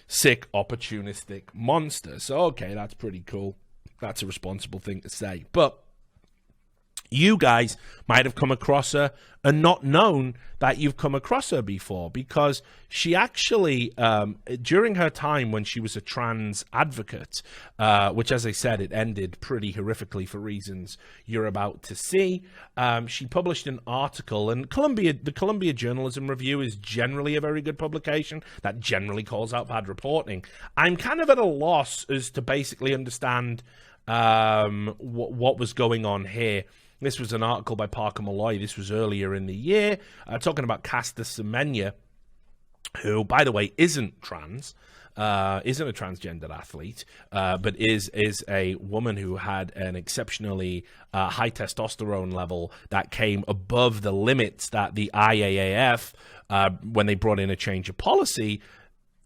sick, opportunistic monster. So, okay, that's pretty cool. That's a responsible thing to say. But you guys might have come across her and not known that you've come across her before, because she actually, during her time when she was a trans advocate, which, as I said, it ended pretty horrifically for reasons you're about to see, she published an article, and the Columbia Journalism Review is generally a very good publication that generally calls out bad reporting. I'm kind of at a loss as to basically understand what was going on here. This was an article by Parker Malloy. This was earlier in the year, talking about Casta Semenya, who, by the way, isn't trans, isn't a transgender athlete, but is a woman who had an exceptionally high testosterone level that came above the limits that the IAAF, when they brought in a change of policy,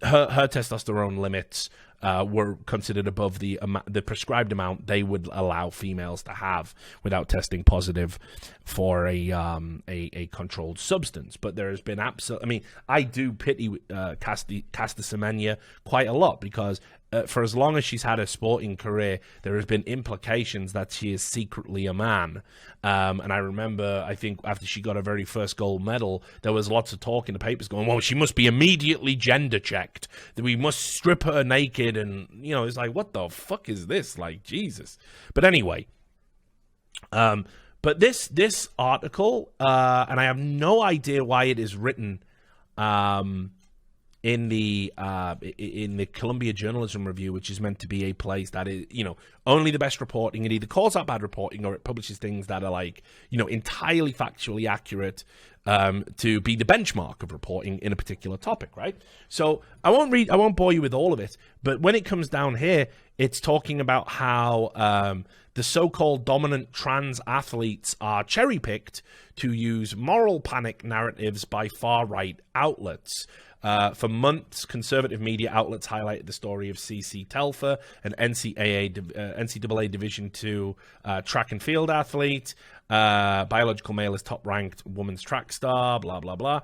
her testosterone limits were considered above the prescribed amount they would allow females to have without testing positive for a controlled substance. But there has been I do pity Casta Semenya quite a lot, because for as long as she's had a sporting career, there has been implications that she is secretly a man. And I remember, I think after she got her very first gold medal, there was lots of talk in the papers going, well, she must be immediately gender checked, that we must strip her naked. And, it's like, what the fuck is this? Like, Jesus. But anyway, but this article, and I have no idea why it is written in the Columbia Journalism Review, which is meant to be a place that is, only the best reporting. It either calls out bad reporting or it publishes things that are entirely factually accurate, to be the benchmark of reporting in a particular topic, right? So I won't bore you with all of it, but when it comes down here, it's talking about how the so-called dominant trans athletes are cherry-picked to use moral panic narratives by far-right outlets. For months, conservative media outlets highlighted the story of CC Telfer, an NCAA Division II track and field athlete, biological male is top-ranked women's track star, blah, blah, blah.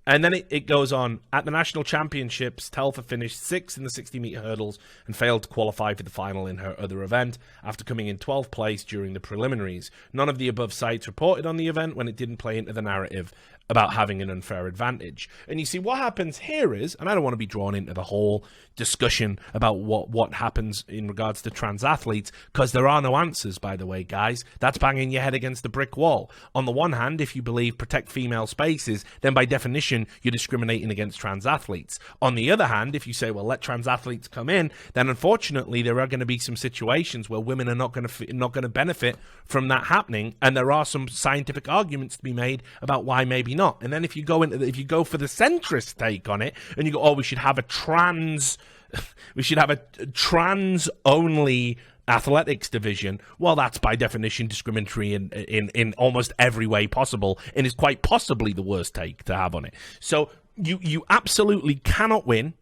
And then it goes on. At the national championships, Telfer finished 6th in the 60-meter hurdles and failed to qualify for the final in her other event after coming in 12th place during the preliminaries. None of the above sites reported on the event when it didn't play into the narrative about having an unfair advantage. And you see, what happens here is, and I don't want to be drawn into the whole discussion about what happens in regards to trans athletes, because there are no answers, by the way, guys. That's banging your head against the brick wall. On the one hand, if you believe protect female spaces, then by definition, you're discriminating against trans athletes. On the other hand, if you say, well, let trans athletes come in, then unfortunately, there are going to be some situations where women are not going to benefit from that happening, and there are some scientific arguments to be made about why maybe not. And then if you go for the centrist take on it, and you go, oh, we should have a trans only athletics division, well, that's by definition discriminatory in almost every way possible, and is quite possibly the worst take to have on it. So you absolutely cannot win.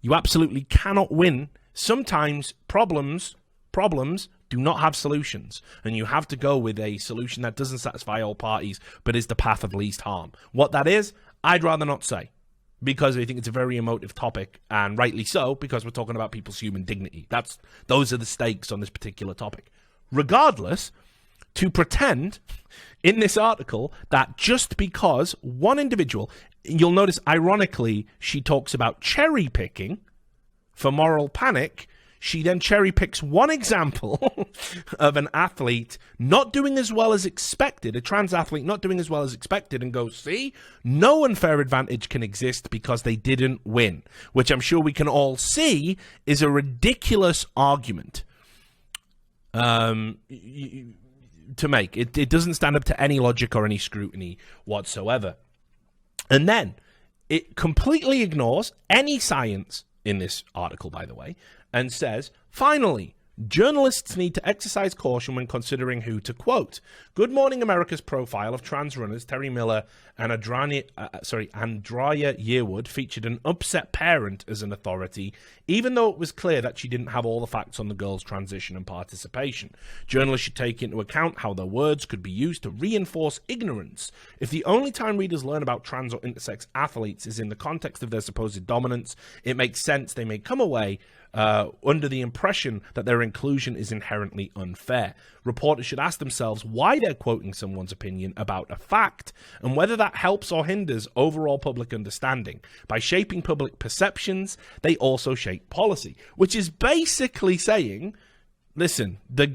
You absolutely cannot win. Sometimes problems do not have solutions, and you have to go with a solution that doesn't satisfy all parties, but is the path of least harm. What that is, I'd rather not say, because I think it's a very emotive topic, and rightly so, because we're talking about people's human dignity. Those are the stakes on this particular topic. Regardless, to pretend in this article that just because one individual, you'll notice ironically, she talks about cherry picking for moral panic. She then cherry picks one example of an athlete not doing as well as expected, a trans athlete not doing as well as expected, and goes, see, no unfair advantage can exist because they didn't win, which I'm sure we can all see is a ridiculous argument to make. It doesn't stand up to any logic or any scrutiny whatsoever. And then it completely ignores any science in this article, by the way, and says, finally, journalists need to exercise caution when considering who to quote. Good Morning America's profile of trans runners Terry Miller and Andrea Yearwood featured an upset parent as an authority, even though it was clear that she didn't have all the facts on the girls' transition and participation. Journalists should take into account how their words could be used to reinforce ignorance. If the only time readers learn about trans or intersex athletes is in the context of their supposed dominance, it makes sense they may come away under the impression that their inclusion is inherently unfair. Reporters should ask themselves why they're quoting someone's opinion about a fact, and whether that helps or hinders overall public understanding. By shaping public perceptions, they also shape policy, which is basically saying, listen, the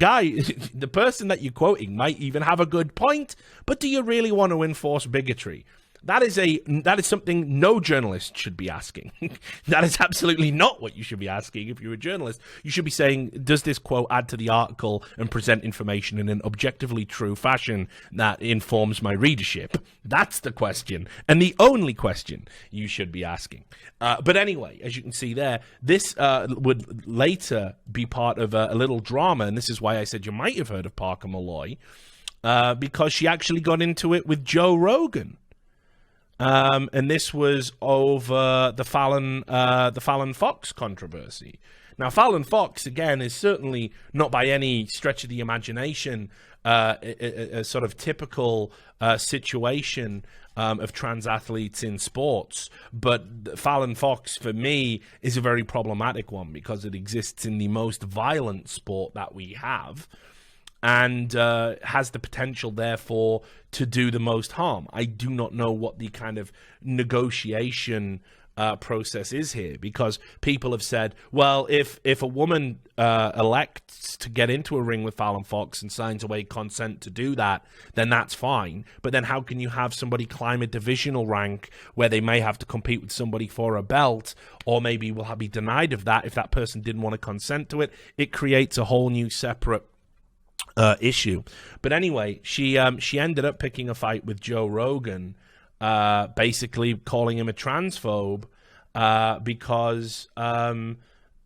person that you're quoting might even have a good point, but do you really want to enforce bigotry? That is something no journalist should be asking. That is absolutely not what you should be asking if you're a journalist. You should be saying, does this quote add to the article and present information in an objectively true fashion that informs my readership? That's the question, and the only question you should be asking. But anyway, as you can see there, this would later be part of a little drama, and this is why I said you might have heard of Parker Malloy, because she actually got into it with Joe Rogan. And this was over the Fallon Fox controversy. Now, Fallon Fox, again, is certainly not by any stretch of the imagination a sort of typical situation of trans athletes in sports. But Fallon Fox, for me, is a very problematic one because it exists in the most violent sport that we have, and has the potential, therefore, to do the most harm. I do not know what the kind of negotiation process is here, because people have said, well, if a woman elects to get into a ring with Fallon Fox and signs away consent to do that, then that's fine. But then how can you have somebody climb a divisional rank where they may have to compete with somebody for a belt, or maybe will be denied of that if that person didn't want to consent to it? It creates a whole new separate issue. But anyway, she ended up picking a fight with Joe Rogan, basically calling him a transphobe because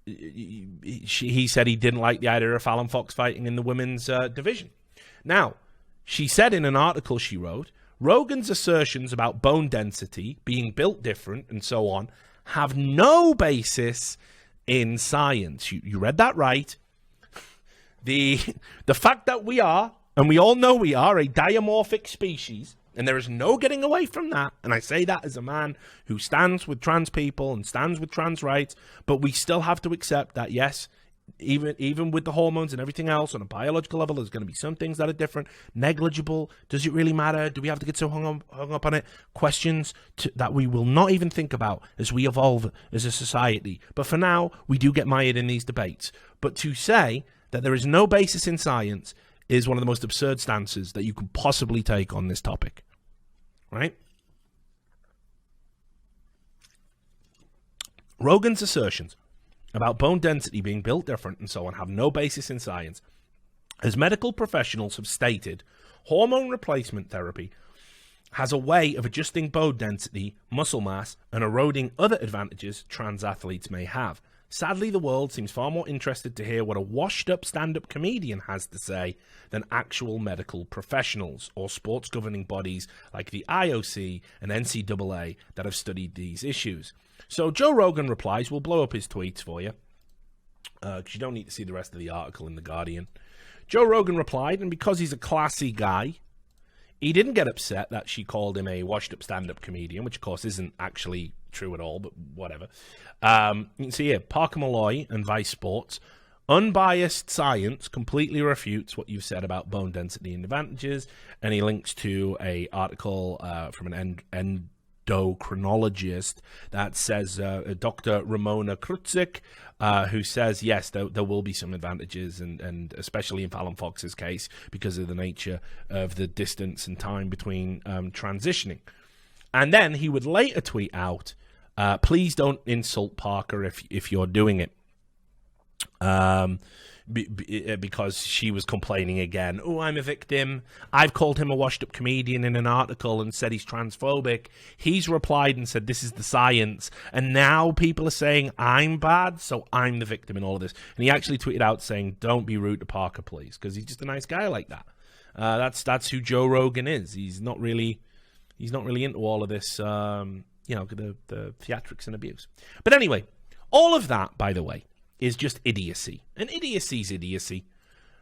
he said he didn't like the idea of Fallon Fox fighting in the women's division. Now, she said in an article she wrote, Rogan's assertions about bone density being built different and so on have no basis in science. You read that right. The fact that we are, and we all know we are, a diamorphic species, and there is no getting away from that, and I say that as a man who stands with trans people and stands with trans rights, but we still have to accept that, yes, even with the hormones and everything else on a biological level, there's going to be some things that are different, negligible. Does it really matter? Do we have to get so hung up on it? Questions that we will not even think about as we evolve as a society. But for now, we do get mired in these debates. But to say that there is no basis in science is one of the most absurd stances that you could possibly take on this topic, right? Rogan's assertions about bone density being built different and so on have no basis in science. As medical professionals have stated, hormone replacement therapy has a way of adjusting bone density, muscle mass, and eroding other advantages trans athletes may have. Sadly, the world seems far more interested to hear what a washed-up stand-up comedian has to say than actual medical professionals or sports governing bodies like the IOC and NCAA that have studied these issues. So Joe Rogan replies, we'll blow up his tweets for you, because you don't need to see the rest of the article in The Guardian. Joe Rogan replied, and because he's a classy guy, he didn't get upset that she called him a washed-up stand-up comedian, which of course isn't actually true at all, but whatever. You can see here, Parker Malloy and Vice Sports. Unbiased science completely refutes what you've said about bone density and advantages. And he links to a article from an endocrinologist that says Dr. Ramona Krutzik, who says, yes, there will be some advantages, and especially in Fallon Fox's case, because of the nature of the distance and time between transitioning. And then he would later tweet out, please don't insult Parker if you're doing it. Because she was complaining again. Oh, I'm a victim. I've called him a washed-up comedian in an article and said he's transphobic. He's replied and said this is the science. And now people are saying I'm bad, so I'm the victim in all of this. And he actually tweeted out saying, don't be rude to Parker, please, because he's just a nice guy like that. That's who Joe Rogan is. He's not really into all of this, the theatrics and abuse. But anyway, all of that, by the way, is just idiocy. And idiocy's idiocy.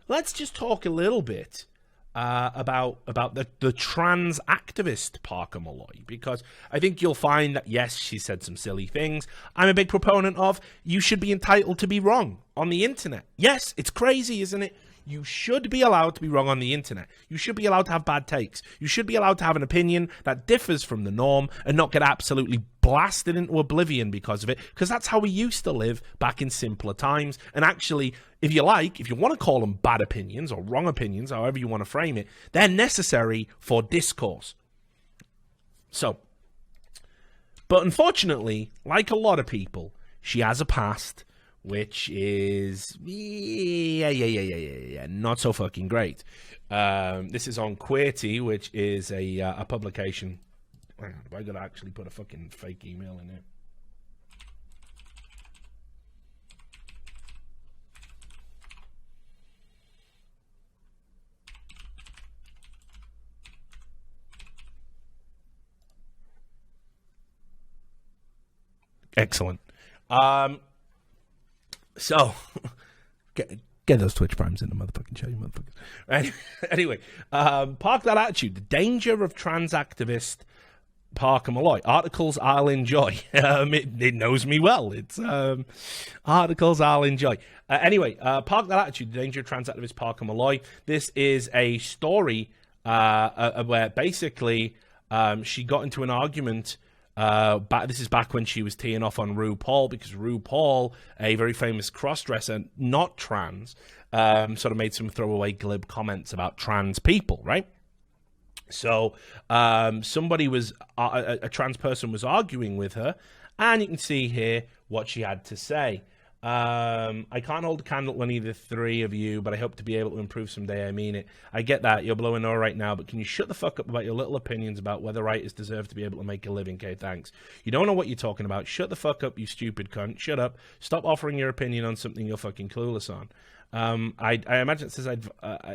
Let's just talk a little bit about the trans activist Parker Malloy, because I think you'll find that, yes, she said some silly things. I'm a big proponent of you should be entitled to be wrong on the internet. Yes, it's crazy, isn't it? You should be allowed to be wrong on the internet. You should be allowed to have bad takes. You should be allowed to have an opinion that differs from the norm and not get absolutely blasted into oblivion because of it, because that's how we used to live back in simpler times. And actually, if you want to call them bad opinions or wrong opinions, however you want to frame it, they're necessary for discourse. So, but unfortunately, like a lot of people, she has a past which is not so fucking great. This is on Qwerty, which is a publication. Hang on, have I got to actually put a fucking fake email in here? Excellent. So, get those Twitch primes in the motherfucking show, you motherfuckers. Anyway, park that attitude. The danger of trans activist Parker Malloy. Articles I'll enjoy. It knows me well. It's articles I'll enjoy. Anyway, park that attitude. The danger of trans activist Parker Malloy. This is a story where basically she got into an argument This is back when she was teeing off on RuPaul, because RuPaul, a very famous cross-dresser, not trans, sort of made some throwaway glib comments about trans people, right? So somebody was, a trans person was arguing with her, and you can see here what she had to say. I can't hold a candle to any of the three of you, but I hope to be able to improve someday. I mean it. I get that. You're blowing all right now, but can you shut the fuck up about your little opinions about whether writers deserve to be able to make a living? Okay, thanks. You don't know what you're talking about. Shut the fuck up, you stupid cunt. Shut up. Stop offering your opinion on something you're fucking clueless on. I imagine it says,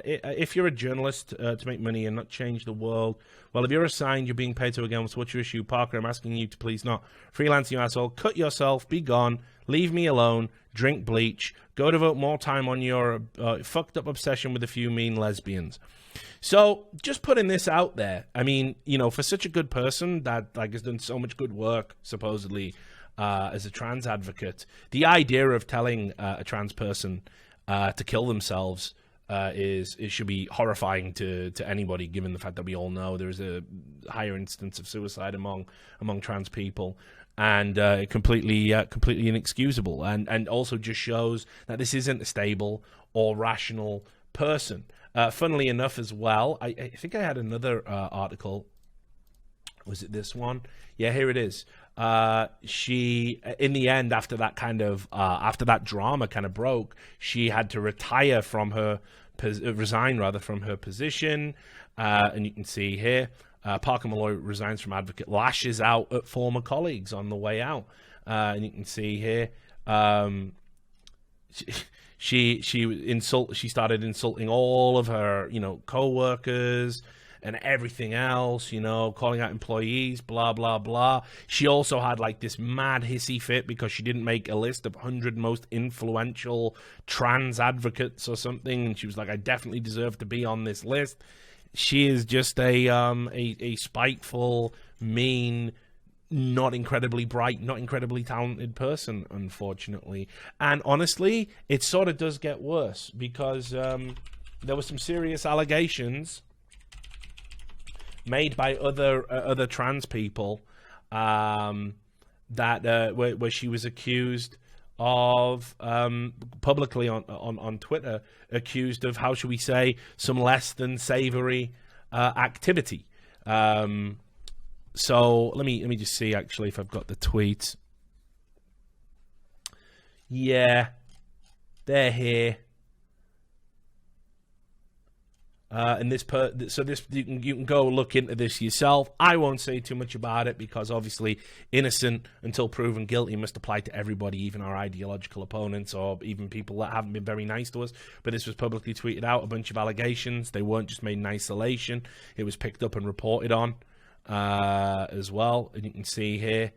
if you're a journalist to make money and not change the world, well, if you're assigned, you're being paid to again, so what's your issue? Parker, I'm asking you to please not freelance, you asshole. Cut yourself, be gone, leave me alone, drink bleach, go devote more time on your fucked up obsession with a few mean lesbians. So, just putting this out there, I mean, you know, for such a good person that, like, has done so much good work, supposedly, as a trans advocate, the idea of telling a trans person to kill themselves it should be horrifying to anybody, given the fact that we all know there's a higher instance of suicide among trans people, and completely inexcusable, and also just shows that this isn't a stable or rational person. Funnily enough, as well, I think I had another article. Was it this one? Yeah, here it is. She, in the end, after that after that drama kind of broke, she had to resign from her position. And you can see here, Parker Malloy resigns from advocate, lashes out at former colleagues on the way out. And you can see here, she started insulting all of her, co-workers and everything else, calling out employees, blah, blah, blah. She also had like this mad hissy fit because she didn't make a list of 100 most influential trans advocates or something. And she was like, I definitely deserve to be on this list. She is just a spiteful, mean, not incredibly bright, not incredibly talented person, unfortunately. And honestly, it sort of does get worse because there were some serious allegations made by other trans people that where she was accused of publicly on Twitter, accused of, how should we say, some less than savory activity. So let me just see actually if I've got the tweets. Yeah, they're here. And this you can go look into this yourself. I won't say too much about it because obviously innocent until proven guilty must apply to everybody, even our ideological opponents or even people that haven't been very nice to us. But this was publicly tweeted out, a bunch of allegations. They weren't just made in isolation. It was picked up and reported on as well. And you can see here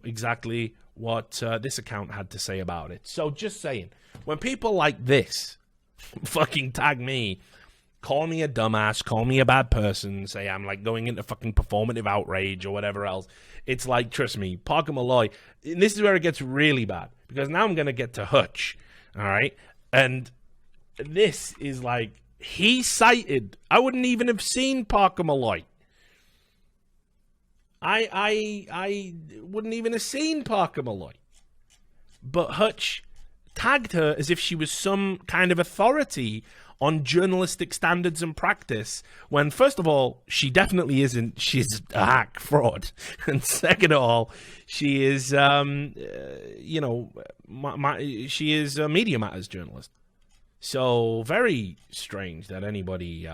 exactly what this account had to say about it. So just saying, when people like this fucking tag me, call me a dumbass, call me a bad person, say I'm like going into fucking performative outrage or whatever else, it's like, trust me, Parker Malloy, and this is where it gets really bad, because now I'm going to get to Hutch, all right? And this is like, he cited, I wouldn't even have seen Parker Malloy. I wouldn't even have seen Parker Malloy. But Hutch tagged her as if she was some kind of authority on journalistic standards and practice, when, first of all, she definitely isn't. She's a hack fraud. And second of all, she is, she is a Media Matters journalist. So very strange that anybody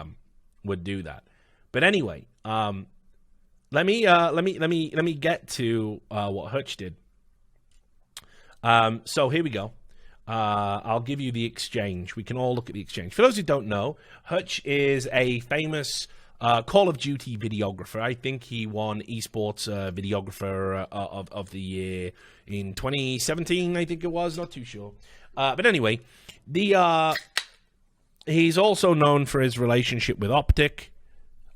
would do that. But anyway, let me get to what Hutch did. So here we go. I'll give you the exchange. We can all look at the exchange. For those who don't know, Hutch is a famous Call of Duty videographer. I think he won esports videographer of the year in 2017, I think it was. Not too sure. But anyway, he's also known for his relationship with Optic.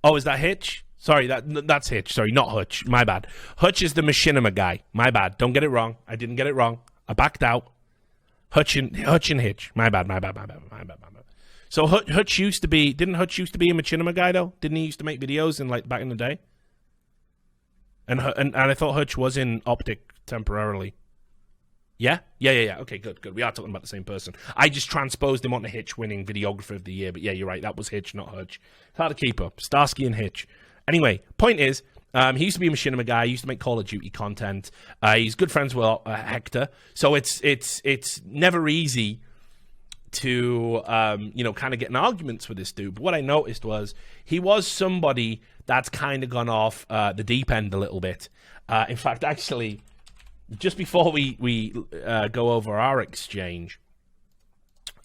Oh, is that Hitch? Sorry, that's Hitch. Sorry, not Hutch. My bad. Hutch is the machinima guy. My bad. Don't get it wrong. I didn't get it wrong. I backed out. Hutch and Hitch. My bad. So Hutch used to be, didn't Hutch used to be a machinima guy though? Didn't he used to make videos in like back in the day? And I thought Hutch was in Optic temporarily. Yeah? Yeah. Okay, good. We are talking about the same person. I just transposed him onto Hitch winning Videographer of the Year. But yeah, you're right. That was Hitch, not Hutch. It's hard to keep up. Starsky and Hitch. Anyway, point is, he used to be a machinima guy. He used to make Call of Duty content. He's good friends with Hector. So it's never easy to, kind of get in arguments with this dude. But what I noticed was he was somebody that's kind of gone off the deep end a little bit. In fact, actually, just before we go over our exchange,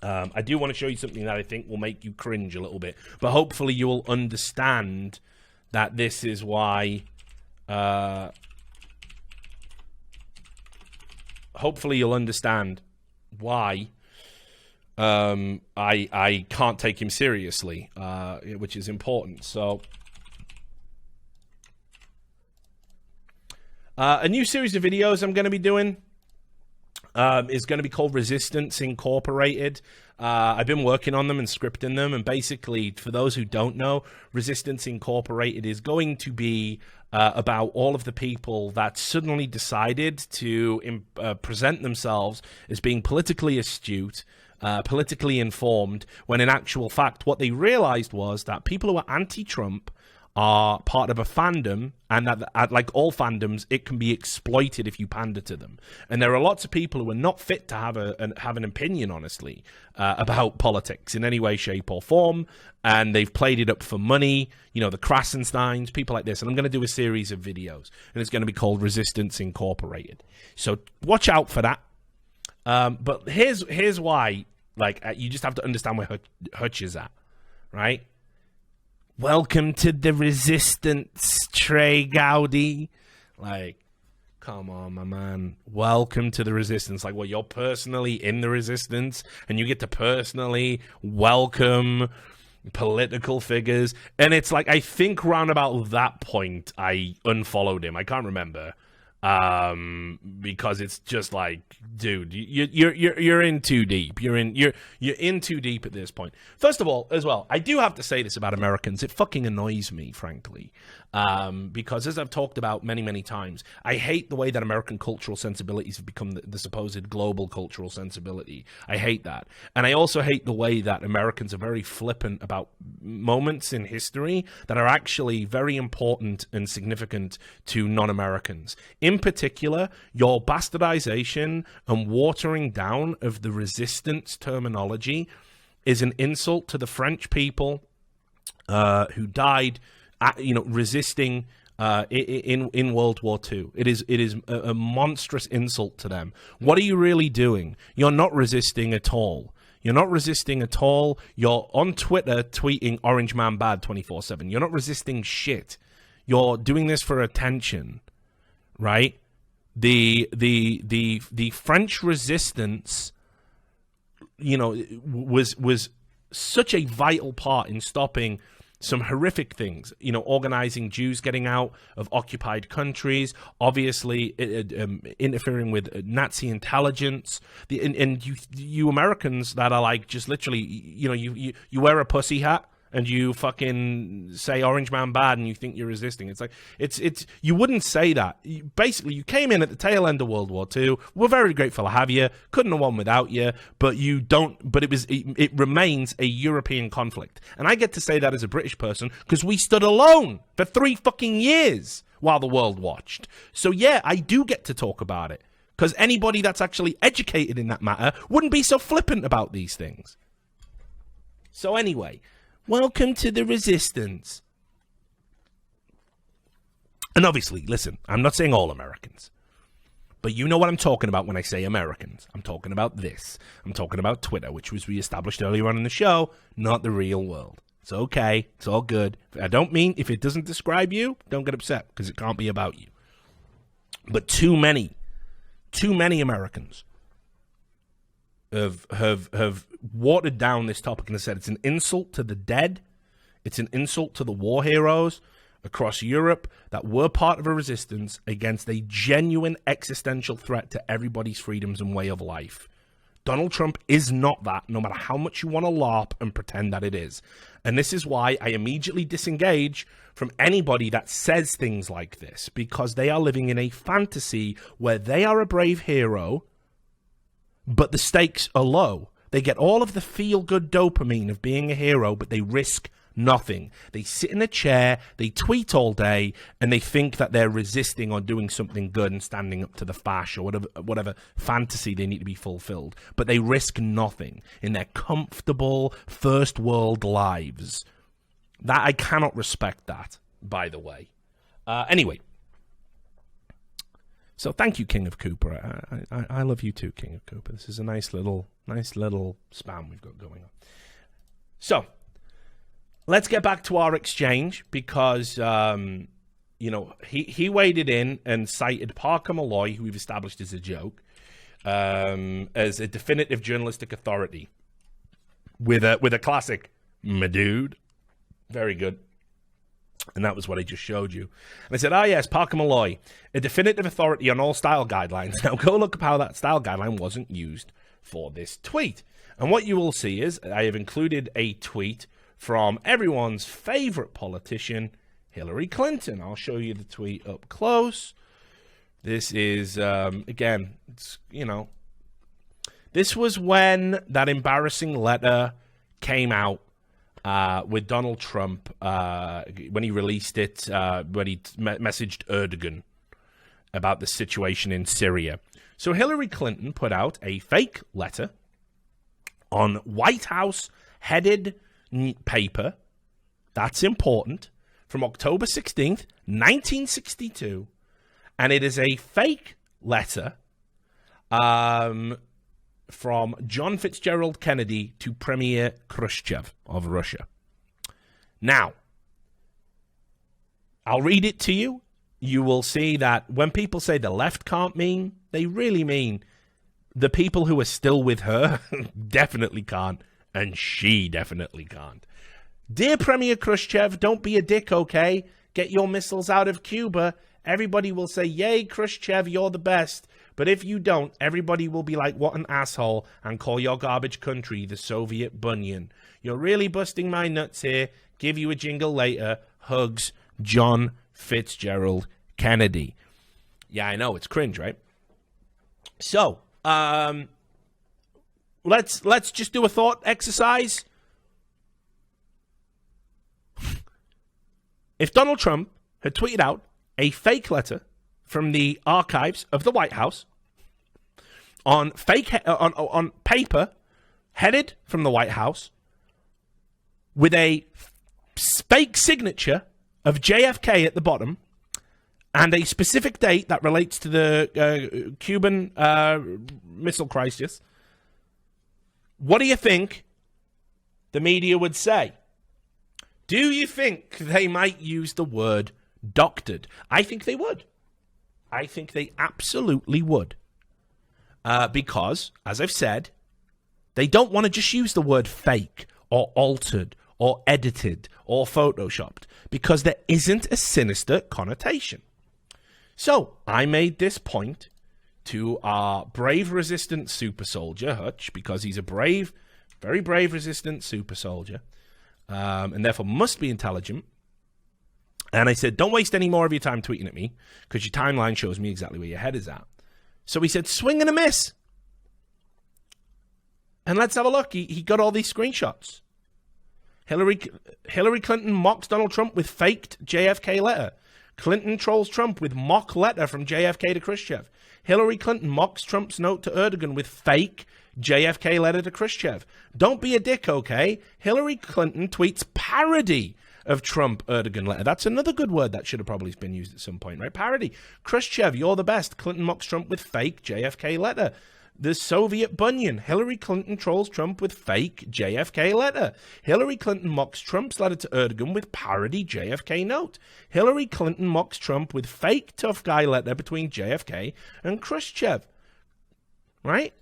I do want to show you something that I think will make you cringe a little bit. But hopefully you will understand that this is why... hopefully you'll understand why I can't take him seriously, which is important. So... a new series of videos I'm going to be doing is going to be called Resistance Incorporated. I've been working on them and scripting them, and basically, for those who don't know, Resistance Incorporated is going to be about all of the people that suddenly decided to present themselves as being politically astute, politically informed, when in actual fact, what they realized was that people who are anti-Trump are part of a fandom, and that, like all fandoms, it can be exploited if you pander to them. And there are lots of people who are not fit to have an opinion, honestly, about politics in any way, shape, or form, and they've played it up for money. You know, the Krasensteins, people like this. And I'm going to do a series of videos, and it's going to be called Resistance Incorporated. So watch out for that. But here's why. Like, you just have to understand where Hutch is at, right? Welcome to the Resistance, Trey Gowdy. Like, come on, my man. Welcome to the Resistance. Like, well, you're personally in the Resistance, and you get to personally welcome political figures. And it's like, I think round about that point, I unfollowed him. I can't remember. Because it's just like, dude, you're in too deep. You're in too deep at this point. First of all, as well, I do have to say this about Americans. It fucking annoys me, frankly, because as I've talked about many times, I hate the way that American cultural sensibilities have become the supposed global cultural sensibility. I hate that, and I also hate the way that Americans are very flippant about moments in history that are actually very important and significant to non-Americans. In particular, your bastardization and watering down of the resistance terminology is an insult to the French people who died, resisting in World War II. It is a monstrous insult to them. What are you really doing? You're not resisting at all. You're not resisting at all. You're on Twitter tweeting Orange Man Bad 24/7. You're not resisting shit. You're doing this for attention. Right, the French resistance, was such a vital part in stopping some horrific things. Organizing Jews getting out of occupied countries, obviously interfering with Nazi intelligence. And you Americans that are like just literally, you wear a pussy hat and you fucking say Orange Man Bad and you think you're resisting. It's like, it's you wouldn't say that. Basically, you came in at the tail end of World War II. We're very grateful to have you. Couldn't have won without you, but you don't, but it remains a European conflict. And I get to say that as a British person because we stood alone for 3 fucking years while the world watched. So yeah, I do get to talk about it because anybody that's actually educated in that matter wouldn't be so flippant about these things. So anyway, welcome to the Resistance. And obviously, listen, I'm not saying all Americans, but you know what I'm talking about when I say Americans. I'm talking about this. I'm talking about Twitter, which was reestablished earlier on in the show, not the real world. It's okay. It's all good. I don't mean, if it doesn't describe you, don't get upset, because it can't be about you. But too many Americans have watered down this topic and have said it's an insult to the dead. It's an insult to the war heroes across Europe that were part of a resistance against a genuine existential threat to everybody's freedoms and way of life. Donald Trump is not that, no matter how much you want to LARP and pretend that it is. And this is why I immediately disengage from anybody that says things like this, because they are living in a fantasy where they are a brave hero, but the stakes are low. They get all of the feel-good dopamine of being a hero, but they risk nothing. They sit in a chair, they tweet all day, and they think that they're resisting or doing something good and standing up to the fash or whatever fantasy they need to be fulfilled. But they risk nothing in their comfortable first world lives. That I cannot respect that, by the way. Anyway. So thank you, King of Cooper. I love you too, King of Cooper. This is a nice little spam we've got going on. So let's get back to our exchange, because he waded in and cited Parker Malloy, who we've established as a joke, as a definitive journalistic authority with a classic "my dude." Very good. And that was what I just showed you. And I said, yes, Parker Malloy, a definitive authority on all style guidelines. Now go look up how that style guideline wasn't used for this tweet. And what you will see is I have included a tweet from everyone's favorite politician, Hillary Clinton. I'll show you the tweet up close. This is, again, this was when that embarrassing letter came out with Donald Trump, when he released it, when he messaged Erdogan about the situation in Syria. So Hillary Clinton put out a fake letter on White House headed paper. That's important. From October 16th, 1962. And it is a fake letter from John Fitzgerald Kennedy to Premier Khrushchev of Russia. Now, I'll read it to you. You will see that when people say the left can't mean, they really mean the people who are still with her definitely can't, and she definitely can't. Dear Premier Khrushchev, don't be a dick, okay? Get your missiles out of Cuba. Everybody will say, yay, Khrushchev, you're the best. But if you don't, everybody will be like, what an asshole, and call your garbage country the Soviet Bunyan. You're really busting my nuts here. Give you a jingle later. Hugs, John Fitzgerald Kennedy. Yeah, I know, it's cringe, right? So, let's just do a thought exercise. If Donald Trump had tweeted out a fake letter from the archives of the White House on on paper headed from the White House with a fake signature of JFK at the bottom and a specific date that relates to the Cuban Missile Crisis, what do you think the media would say? Do you think they might use the word doctored? I think they would. I think they absolutely would. Because, as I've said, they don't want to just use the word fake or altered or edited or photoshopped, because there isn't a sinister connotation. So, I made this point to our brave resistant super soldier, Hutch, because he's a brave, very brave resistant super soldier, and therefore must be intelligent. And I said, don't waste any more of your time tweeting at me, because your timeline shows me exactly where your head is at. So he said, swing and a miss. And let's have a look. He got all these screenshots. Hillary Clinton mocks Donald Trump with faked JFK letter. Clinton trolls Trump with mock letter from JFK to Khrushchev. Hillary Clinton mocks Trump's note to Erdogan with fake JFK letter to Khrushchev. Don't be a dick, okay? Hillary Clinton tweets parody of Trump-Erdogan letter. That's another good word that should have probably been used at some point, right? Parody. Khrushchev, you're the best. Clinton mocks Trump with fake JFK letter. The Soviet Bunyan. Hillary Clinton trolls Trump with fake JFK letter. Hillary Clinton mocks Trump's letter to Erdogan with parody JFK note. Hillary Clinton mocks Trump with fake tough guy letter between JFK and Khrushchev. Right?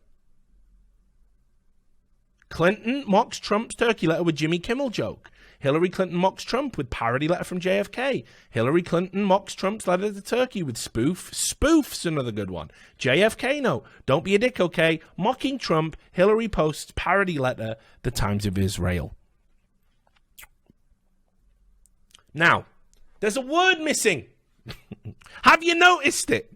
Clinton mocks Trump's turkey letter with Jimmy Kimmel joke. Hillary Clinton mocks Trump with parody letter from JFK. Hillary Clinton mocks Trump's letter to Turkey with spoof. Spoof's another good one. JFK note. Don't be a dick, okay? Mocking Trump. Hillary posts parody letter. The Times of Israel. Now, there's a word missing. Have you noticed it?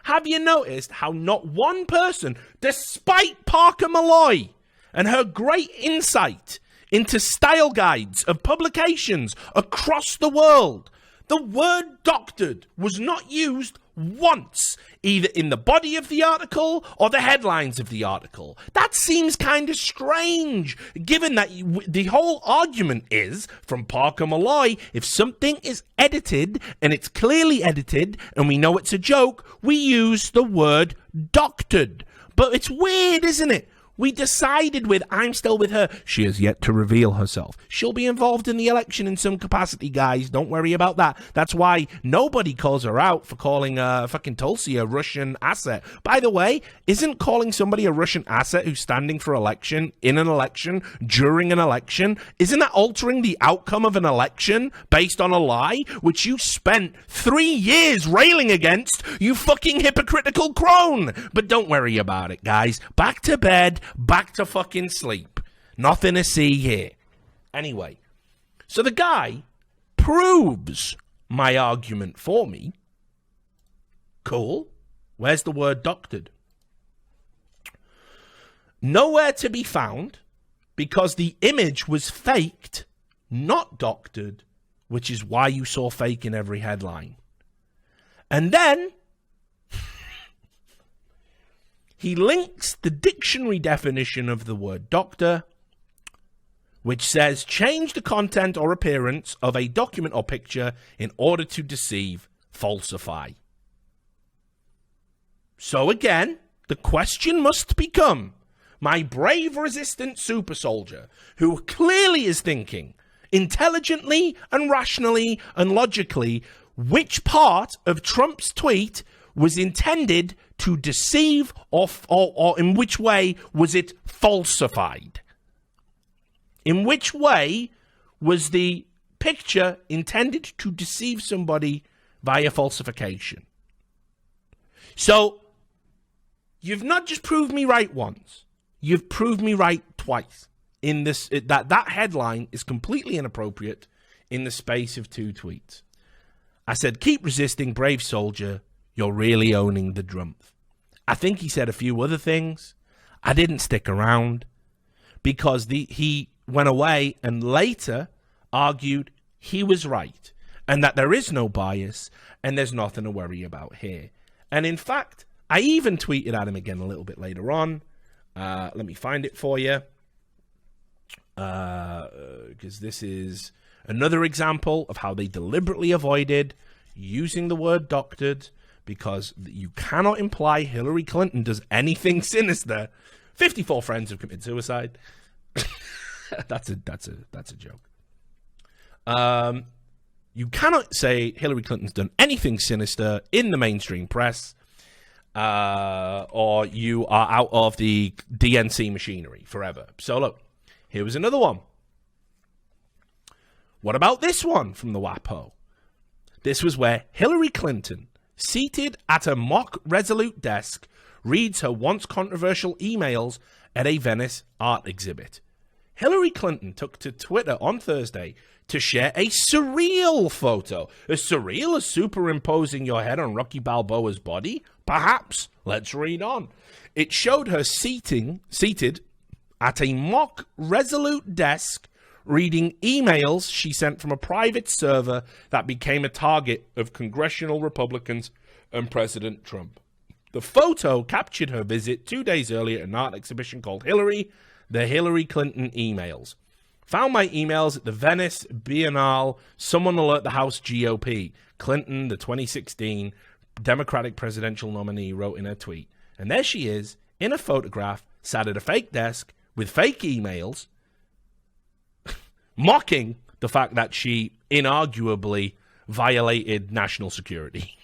Have you noticed how not one person, despite Parker Malloy and her great insight into style guides of publications across the world, the word doctored was not used once, either in the body of the article or the headlines of the article. That seems kind of strange, given that the whole argument is, from Parker Malloy, if something is edited, and it's clearly edited, and we know it's a joke, we use the word doctored. But it's weird, isn't it? We decided with, I'm still with her. She has yet to reveal herself. She'll be involved in the election in some capacity, guys. Don't worry about that. That's why nobody calls her out for calling fucking Tulsi a Russian asset. By the way, isn't calling somebody a Russian asset who's standing for election, in an election, during an election, isn't that altering the outcome of an election based on a lie, which you spent 3 years railing against, you fucking hypocritical crone? But don't worry about it, guys. Back to bed. Back to fucking sleep. Nothing to see here. Anyway, so the guy proves my argument for me. Cool. Where's the word doctored? Nowhere to be found, because the image was faked, not doctored, which is why you saw fake in every headline. And then he links the dictionary definition of the word doctor, which says change the content or appearance of a document or picture in order to deceive, falsify. So again, the question must become, my brave resistant super soldier, who clearly is thinking intelligently and rationally and logically, which part of Trump's tweet was intended to deceive, or in which way was it falsified? In which way was the picture intended to deceive somebody via falsification? So, you've not just proved me right once, you've proved me right twice. In this, that headline is completely inappropriate in the space of 2 tweets. I said, keep resisting, brave soldier. You're really owning the drumpf. I think he said a few other things. I didn't stick around because he went away and later argued he was right and that there is no bias and there's nothing to worry about here. And in fact, I even tweeted at him again a little bit later on. Let me find it for you. Because this is another example of how they deliberately avoided using the word doctored, because you cannot imply Hillary Clinton does anything sinister. 54 friends have committed suicide. That's a joke. You cannot say Hillary Clinton's done anything sinister in the mainstream press, or you are out of the DNC machinery forever. So look, here was another one. What about this one from the WAPO? This was where Hillary Clinton, seated at a mock Resolute desk, reads her once controversial emails at a Venice art exhibit. Hillary Clinton took to Twitter on Thursday to share a surreal photo. As surreal as superimposing your head on Rocky Balboa's body? Perhaps. Let's read on. It showed her seated at a mock Resolute desk, reading emails she sent from a private server that became a target of congressional Republicans and President Trump. The photo captured her visit 2 days earlier at an art exhibition called Hillary, the Hillary Clinton emails. Found my emails at the Venice Biennale. Someone alert the House GOP. Clinton, the 2016 Democratic presidential nominee, wrote in her tweet. And there she is, in a photograph, sat at a fake desk with fake emails, mocking the fact that she inarguably violated national security.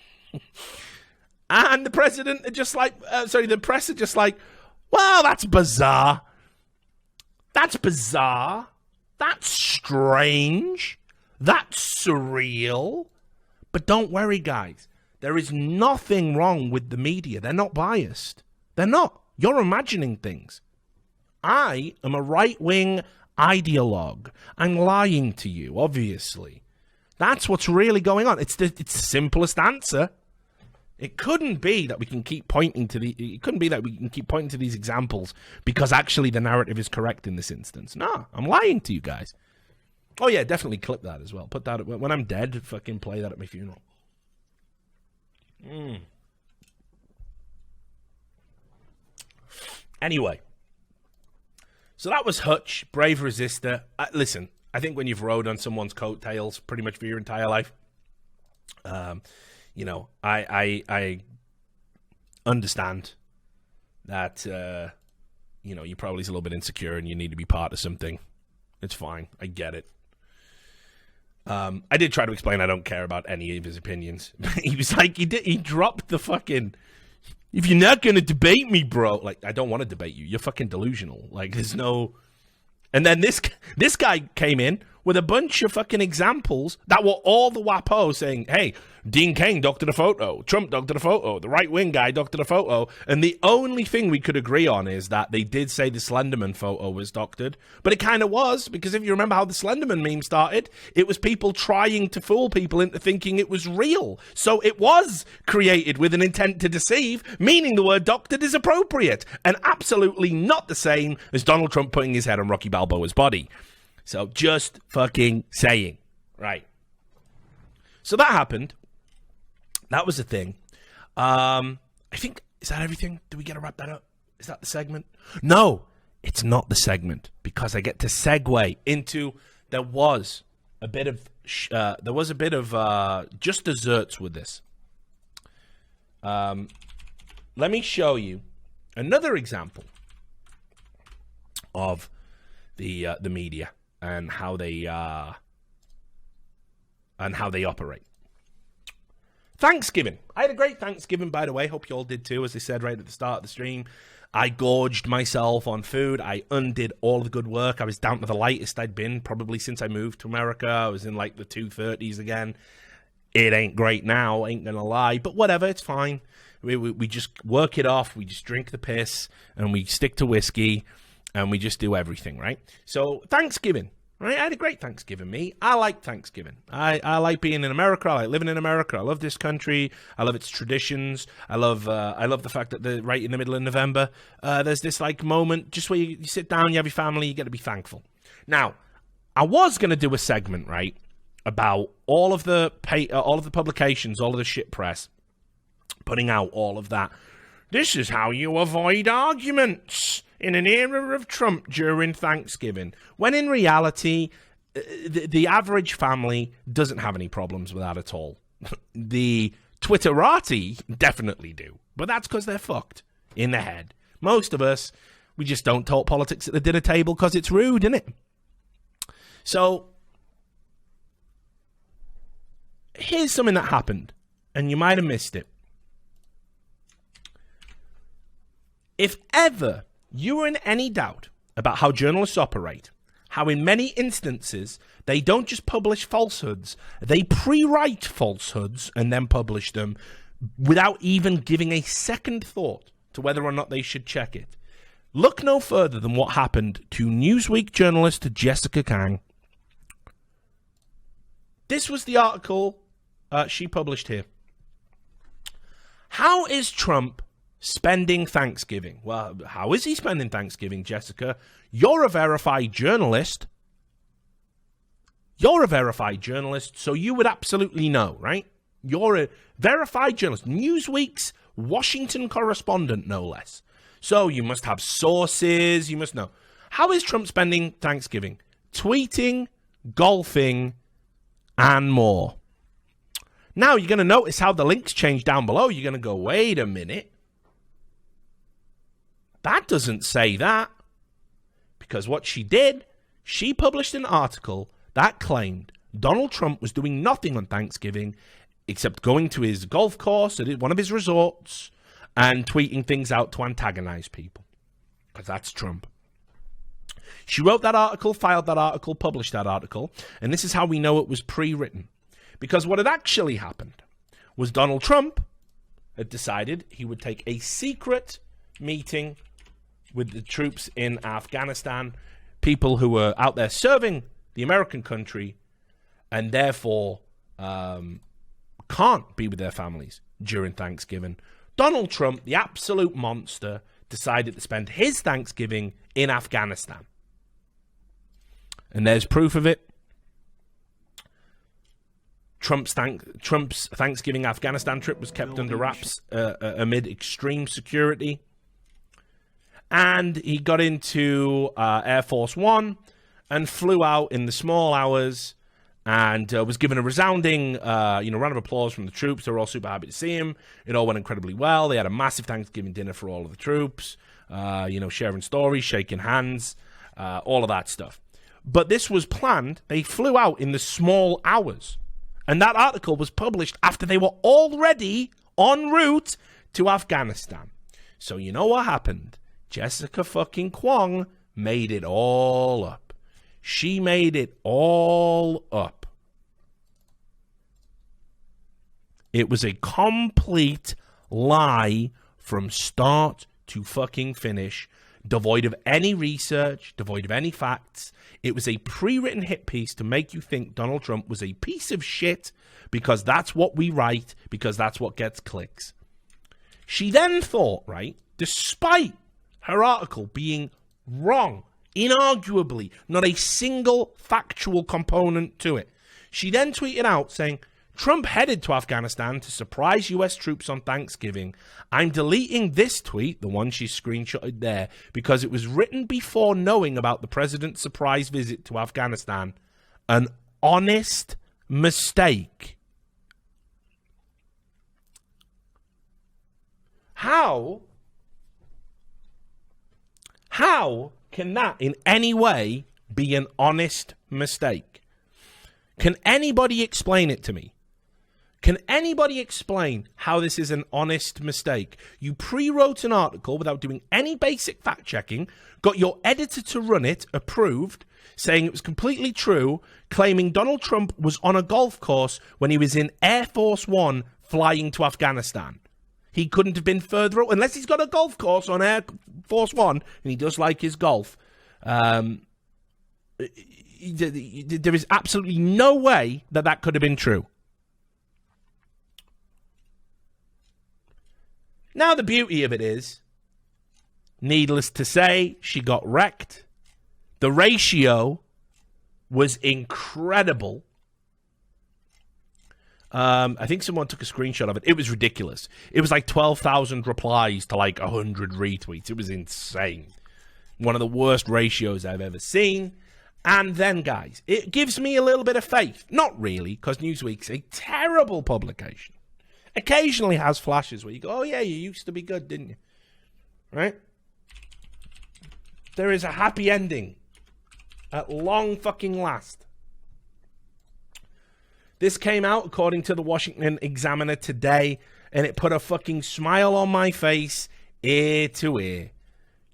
And the president are just like, the press are just like, well, that's bizarre. That's bizarre. That's strange. That's surreal. But don't worry, guys. There is nothing wrong with the media. They're not biased. They're not. You're imagining things. I am a right-wing ideologue. I'm lying to you, obviously. That's what's really going on. It's the simplest answer. It couldn't be that we can keep pointing to these examples because actually the narrative is correct in this instance. No, I'm lying to you guys. Oh yeah, definitely clip that as well. Put that when I'm dead. Fucking play that at my funeral. Anyway, so that was Hutch, brave resistor. Listen, I think when you've rode on someone's coattails pretty much for your entire life, you know, I understand that, you know, you're probably a little bit insecure and you need to be part of something. It's fine. I get it. I did try to explain I don't care about any of his opinions. He was like, he dropped the fucking, if you're not going to debate me, bro. Like, I don't want to debate you. You're fucking delusional. Like, there's no... And then this guy came in with a bunch of fucking examples that were all the WAPO saying, hey, Dean Cain doctored a photo, Trump doctored a photo, the right-wing guy doctored a photo, and the only thing we could agree on is that they did say the Slenderman photo was doctored, but it kind of was, because if you remember how the Slenderman meme started, it was people trying to fool people into thinking it was real. So it was created with an intent to deceive, meaning the word doctored is appropriate, and absolutely not the same as Donald Trump putting his head on Rocky Balboa's body. So just fucking saying. Right. So that happened. That was a thing. I think, is that everything? Do we get to wrap that up? Is that the segment? No, it's not the segment, because I get to segue into, there was a bit of just desserts with this. Let me show you another example of the media and how they operate. Thanksgiving. I had a great Thanksgiving, by the way. Hope you all did too, as I said right at the start of the stream. I gorged myself on food. I undid all the good work. I was down to the lightest I'd been probably since I moved to America. I was in like the 230s again. It ain't great now, ain't gonna lie, but whatever, it's fine. We just work it off. We just drink the piss and we stick to whiskey and we just do everything, right? So Thanksgiving. Right, I had a great Thanksgiving, me. I like Thanksgiving. I like being in America. I like living in America. I love this country. I love its traditions. I love the fact that right in the middle of November, there's this like moment just where you sit down, you have your family, you get to be thankful. Now, I was going to do a segment, right, about all of the publications, all of the shit press, putting out all of that. This is how you avoid arguments in an era of Trump during Thanksgiving, when in reality, the average family doesn't have any problems with that at all. The Twitterati definitely do, but that's because they're fucked in the head. Most of us, we just don't talk politics at the dinner table because it's rude, isn't it? So, here's something that happened, and you might have missed it. If ever you are in any doubt about how journalists operate, how in many instances they don't just publish falsehoods, they pre-write falsehoods and then publish them without even giving a second thought to whether or not they should check it. Look no further than what happened to Newsweek journalist Jessica Kang. This was the article she published here. How is Trump spending Thanksgiving? Well, how is he spending Thanksgiving, Jessica? You're a verified journalist. You're a verified journalist, so you would absolutely know, right? You're a verified journalist. Newsweek's Washington correspondent, no less. So you must have sources. You must know. How is Trump spending Thanksgiving? Tweeting, golfing, and more. Now, you're going to notice how the links change down below. You're going to go, wait a minute. That doesn't say that. Because what she did, she published an article that claimed Donald Trump was doing nothing on Thanksgiving except going to his golf course at one of his resorts and tweeting things out to antagonize people. Because that's Trump. She wrote that article, filed that article, published that article, and this is how we know it was pre-written. Because what had actually happened was Donald Trump had decided he would take a secret meeting with the troops in Afghanistan, people who were out there serving the American country, and therefore can't be with their families during Thanksgiving. Donald Trump, the absolute monster, decided to spend his Thanksgiving in Afghanistan. And there's proof of it. Trump's Thanksgiving Afghanistan trip was kept under wraps amid extreme security. And he got into Air Force One and flew out in the small hours and was given a resounding round of applause from the troops. They were all super happy to see him. It all went incredibly well. They had a massive Thanksgiving dinner for all of the troops, sharing stories, shaking hands, all of that stuff. But this was planned. They flew out in the small hours. And that article was published after they were already en route to Afghanistan. So you know what happened? Jessica fucking Kwong made it all up. She made it all up. It was a complete lie from start to fucking finish, devoid of any research, devoid of any facts. It was a pre-written hit piece to make you think Donald Trump was a piece of shit because that's what we write, because that's what gets clicks. She then thought, right, despite her article being wrong, inarguably, not a single factual component to it, she then tweeted out saying, Trump headed to Afghanistan to surprise U.S. troops on Thanksgiving. I'm deleting this tweet, the one she screenshotted there, because it was written before knowing about the president's surprise visit to Afghanistan. An honest mistake. How can that in any way be an honest mistake? Can anybody explain it to me? Can anybody explain how this is an honest mistake? You pre-wrote an article without doing any basic fact-checking, got your editor to run it, approved, saying it was completely true, claiming Donald Trump was on a golf course when he was in Air Force One flying to Afghanistan. He couldn't have been further, unless he's got a golf course on Air Force One, and he does like his golf. There is absolutely no way that could have been true. Now, the beauty of it is, needless to say, she got wrecked. The ratio was incredible. I think someone took a screenshot of it. It was ridiculous. It was like 12,000 replies to like 100 retweets. It was insane. One of the worst ratios I've ever seen. And then, guys, it gives me a little bit of faith. Not really, because Newsweek's a terrible publication. Occasionally has flashes where you go, oh yeah, you used to be good, didn't you? Right? There is a happy ending at long fucking last. This came out according to the Washington Examiner today, and it put a fucking smile on my face, ear to ear.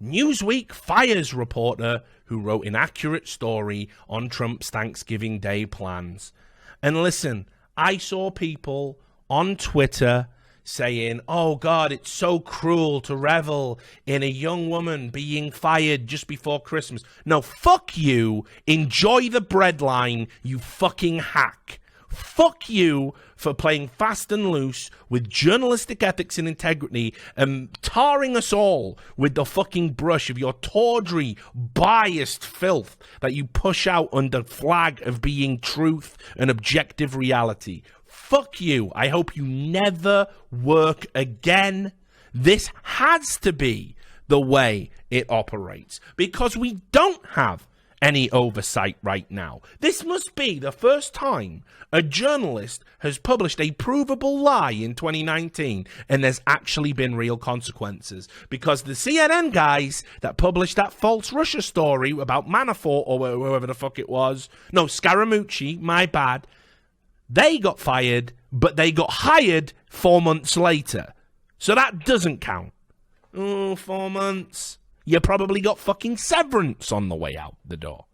Newsweek fires reporter who wrote inaccurate story on Trump's Thanksgiving Day plans. And listen, I saw people on Twitter saying, oh God, it's so cruel to revel in a young woman being fired just before Christmas. No, fuck you. Enjoy the breadline, you fucking hack. Fuck you for playing fast and loose with journalistic ethics and integrity and tarring us all with the fucking brush of your tawdry, biased filth that you push out under flag of being truth and objective reality. Fuck you. I hope you never work again. This has to be the way it operates because we don't have any oversight right now. This must be the first time a journalist has published a provable lie in 2019 and there's actually been real consequences because the CNN guys that published that false Russia story about Manafort or whoever the fuck it was, no, Scaramucci, my bad, they got fired, but they got hired 4 months later. So that doesn't count. Oh, 4 months. You probably got fucking severance on the way out the door.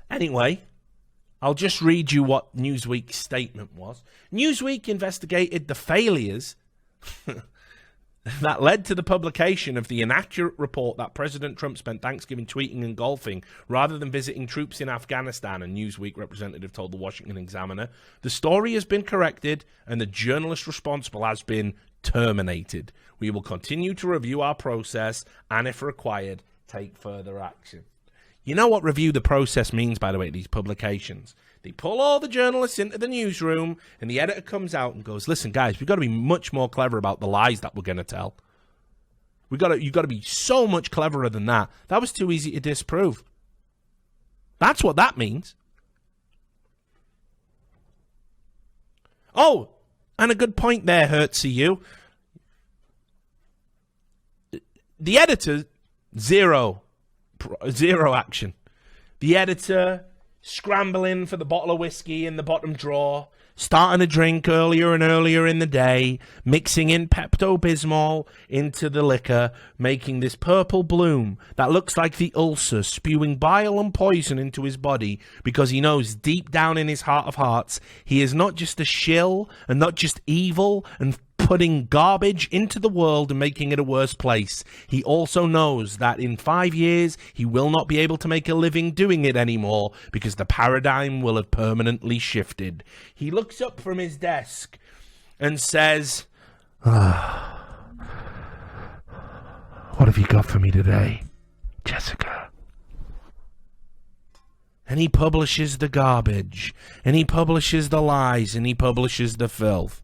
Anyway, I'll just read you what Newsweek's statement was. Newsweek investigated the failures that led to the publication of the inaccurate report that President Trump spent Thanksgiving tweeting and golfing rather than visiting troops in Afghanistan, a Newsweek representative told the Washington Examiner. The story has been corrected and the journalist responsible has been terminated. We will continue to review our process and, if required, take further action. You know what review the process means, by the way, these publications? They pull all the journalists into the newsroom, and the editor comes out and goes, listen, guys, we've got to be much more clever about the lies that we're going to tell. You've got to be so much cleverer than that. That was too easy to disprove. That's what that means. Oh, and a good point there, Hertzy, you. The editor, zero action. The editor scrambling for the bottle of whiskey in the bottom drawer, starting a drink earlier and earlier in the day, mixing in Pepto-Bismol into the liquor, making this purple bloom that looks like the ulcer, spewing bile and poison into his body because he knows deep down in his heart of hearts he is not just a shill and not just evil and putting garbage into the world and making it a worse place. He also knows that in 5 years he will not be able to make a living doing it anymore because the paradigm will have permanently shifted. He looks up from his desk and says, what have you got for me today, Jessica? And he publishes the garbage, and he publishes the lies, and he publishes the filth.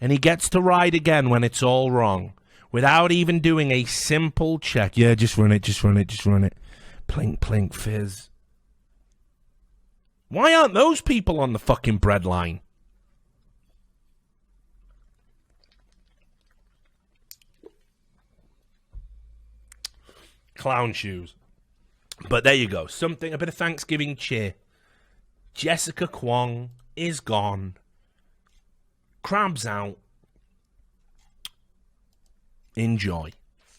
And he gets to ride again when it's all wrong, without even doing a simple check. Yeah, just run it. Plink, plink, fizz. Why aren't those people on the fucking breadline? Clown shoes. But there you go. A bit of Thanksgiving cheer. Jessica Kwong is gone. Crabs out. Enjoy.